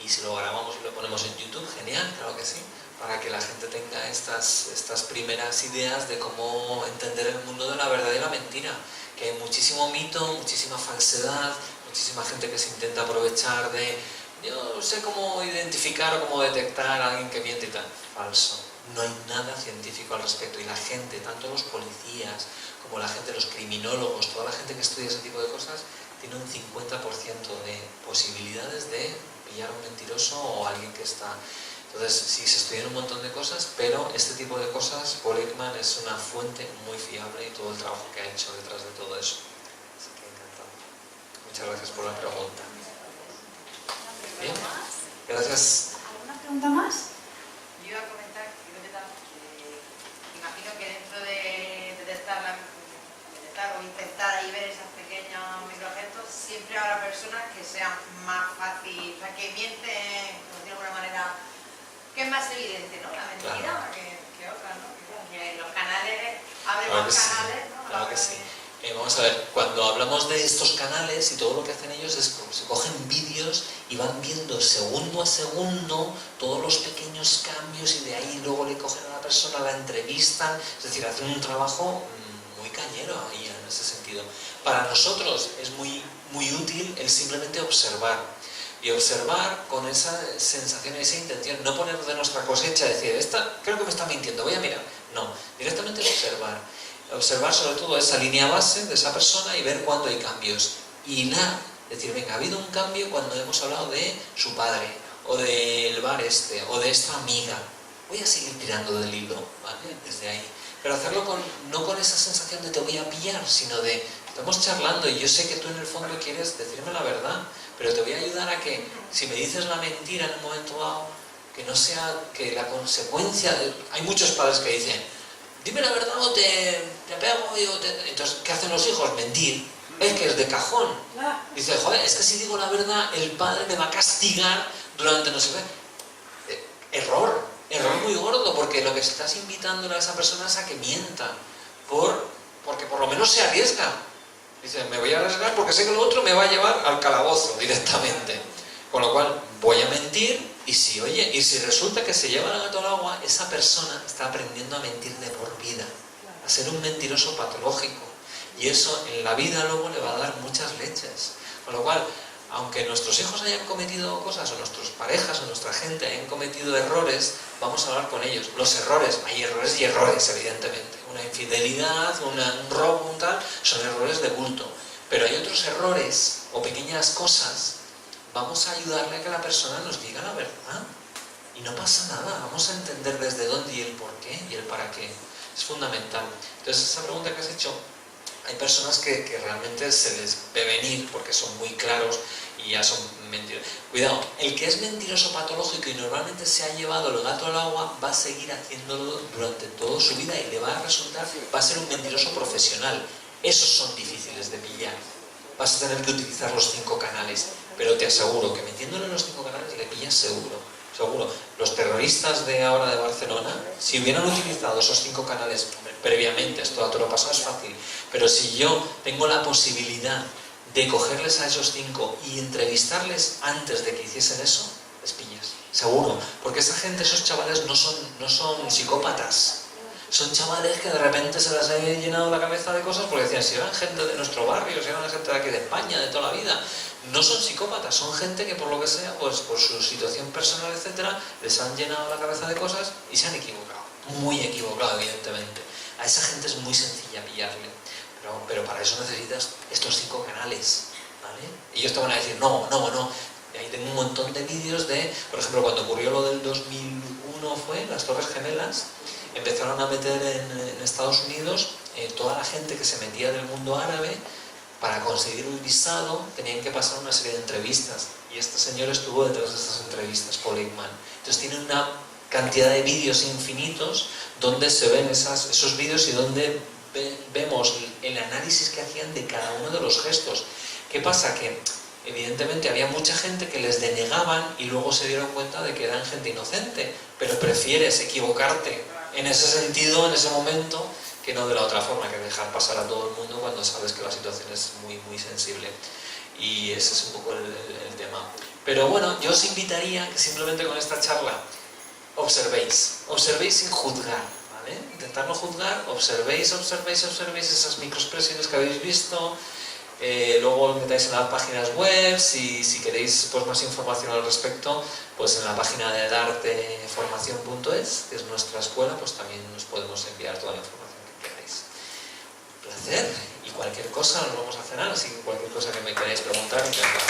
S2: y si lo grabamos y lo ponemos en YouTube, genial, claro que sí, para que la gente tenga estas primeras ideas de cómo entender el mundo de la verdad y la mentira, que hay muchísimo mito, muchísima falsedad, muchísima gente que se intenta aprovechar de yo sé cómo identificar o cómo detectar a alguien que miente y tal. Falso. No hay nada científico al respecto, y la gente, tanto los policías como la gente, los criminólogos, toda la gente que estudia ese tipo de cosas, tiene un 50% de posibilidades de pillar a un mentiroso o a alguien que está... Entonces sí se estudian un montón de cosas, pero este tipo de cosas, Paul Ekman es una fuente muy fiable, y todo el trabajo que ha hecho detrás de todo eso. Así que encantado. Muchas gracias por la pregunta. Bien, gracias.
S5: ¿Alguna pregunta más? Yo iba a comentar que imagino que dentro de detectar o intentar ahí ver esas pequeñas más evidente, ¿no? La mentira
S2: Claro.
S5: que otra, ¿no? Que los canales, abre
S2: Claro
S5: más
S2: que sí,
S5: canales, ¿no?
S2: claro que sí. Vamos a ver, cuando hablamos de estos canales y todo lo que hacen ellos es como se cogen vídeos y van viendo segundo a segundo todos los pequeños cambios y de ahí luego le cogen a la persona, la entrevistan, es decir, hacen un trabajo muy cañero ahí en ese sentido. Para nosotros es muy útil el simplemente observar y observar con esa sensación, esa intención, no poner de nuestra cosecha, decir, esta creo que me está mintiendo, voy a mirar, no, directamente observar sobre todo esa línea base de esa persona y ver cuándo hay cambios. Y decir, venga, ha habido un cambio cuando hemos hablado de su padre, o del bar o de esta amiga. Voy a seguir tirando del hilo, ¿vale? Desde ahí. Pero hacerlo no con esa sensación de te voy a pillar, sino de estamos charlando y yo sé que tú en el fondo quieres decirme la verdad, pero te voy a ayudar a que si me dices la mentira en un momento dado, que no sea que la consecuencia... Hay muchos padres que dicen, dime la verdad o te pego. Entonces, ¿qué hacen los hijos? Mentir. Es que es de cajón. Dice, joder, es que si digo la verdad, el padre me va a castigar durante no sé qué. Error muy gordo, porque lo que estás invitando a esa persona es a que mienta, porque por lo menos se arriesga. Dice, me voy a arriesgar porque sé que lo otro me va a llevar al calabozo directamente. Con lo cual, voy a mentir. Y si resulta que se lleva el gato al agua, esa persona está aprendiendo a mentir de por vida, a ser un mentiroso patológico. Y eso en la vida luego le va a dar muchas leches. Con lo cual, aunque nuestros hijos hayan cometido cosas, o nuestras parejas, o nuestra gente hayan cometido errores, vamos a hablar con ellos. Los errores, hay errores y errores, evidentemente. Una infidelidad, un robo, un tal, son errores de bulto. Pero hay otros errores o pequeñas cosas. Vamos a ayudarle a que la persona nos diga la verdad. Y no pasa nada, vamos a entender desde dónde y el por qué y el para qué. Es fundamental. Entonces, esa pregunta que has hecho, hay personas que realmente se les ve venir porque son muy claros y ya son mentirosos. Cuidado, el que es mentiroso patológico y normalmente se ha llevado el gato al agua, va a seguir haciéndolo durante toda su vida y le va a resultar, va a ser un mentiroso profesional. Esos son difíciles de pillar. Vas a tener que utilizar los 5 canales. Pero te aseguro que metiéndolo en los 5 canales le pillas seguro. Los terroristas de ahora de Barcelona, si hubieran utilizado esos 5 canales previamente, esto a todo lo pasado es fácil, pero si yo tengo la posibilidad de cogerles a esos 5 y entrevistarles antes de que hiciesen eso, les pillas, seguro. Porque esa gente, esos chavales no son psicópatas. Son chavales que de repente se les ha llenado la cabeza de cosas porque decían, si eran gente de nuestro barrio, si eran gente de aquí de España, de toda la vida. No son psicópatas, son gente que por lo que sea, pues por su situación personal, etcétera, les han llenado la cabeza de cosas y se han equivocado. Muy equivocado, evidentemente. A esa gente es muy sencilla pillarle. Pero para eso necesitas estos 5 canales, ¿vale? Y ellos te van a decir, no. Y ahí tengo un montón de vídeos de, por ejemplo, cuando ocurrió lo del 2001 las Torres Gemelas, empezaron a meter en Estados Unidos toda la gente que se metía del mundo árabe. Para conseguir un visado tenían que pasar una serie de entrevistas y este señor estuvo detrás de estas entrevistas, Paul Ekman. Entonces tiene una cantidad de vídeos infinitos donde se ven esos vídeos y donde vemos el análisis que hacían de cada uno de los gestos. ¿Qué pasa? Que evidentemente había mucha gente que les denegaban y luego se dieron cuenta de que eran gente inocente, pero prefieres equivocarte en ese sentido, en ese momento, que no de la otra forma, que dejar pasar a todo el mundo cuando sabes que la situación es muy, muy sensible. Y ese es un poco el tema. Pero bueno, yo os invitaría que simplemente con esta charla observéis sin juzgar, ¿vale? Intentar no juzgar, observéis esas microexpresiones que habéis visto, luego os metáis en las páginas web, si queréis pues, más información al respecto, pues en la página de darteformacion.es, que es nuestra escuela, pues también nos podemos enviar toda la información que queráis. Un placer, y cualquier cosa nos vamos a cenar, así que cualquier cosa que me queráis preguntar, encantado.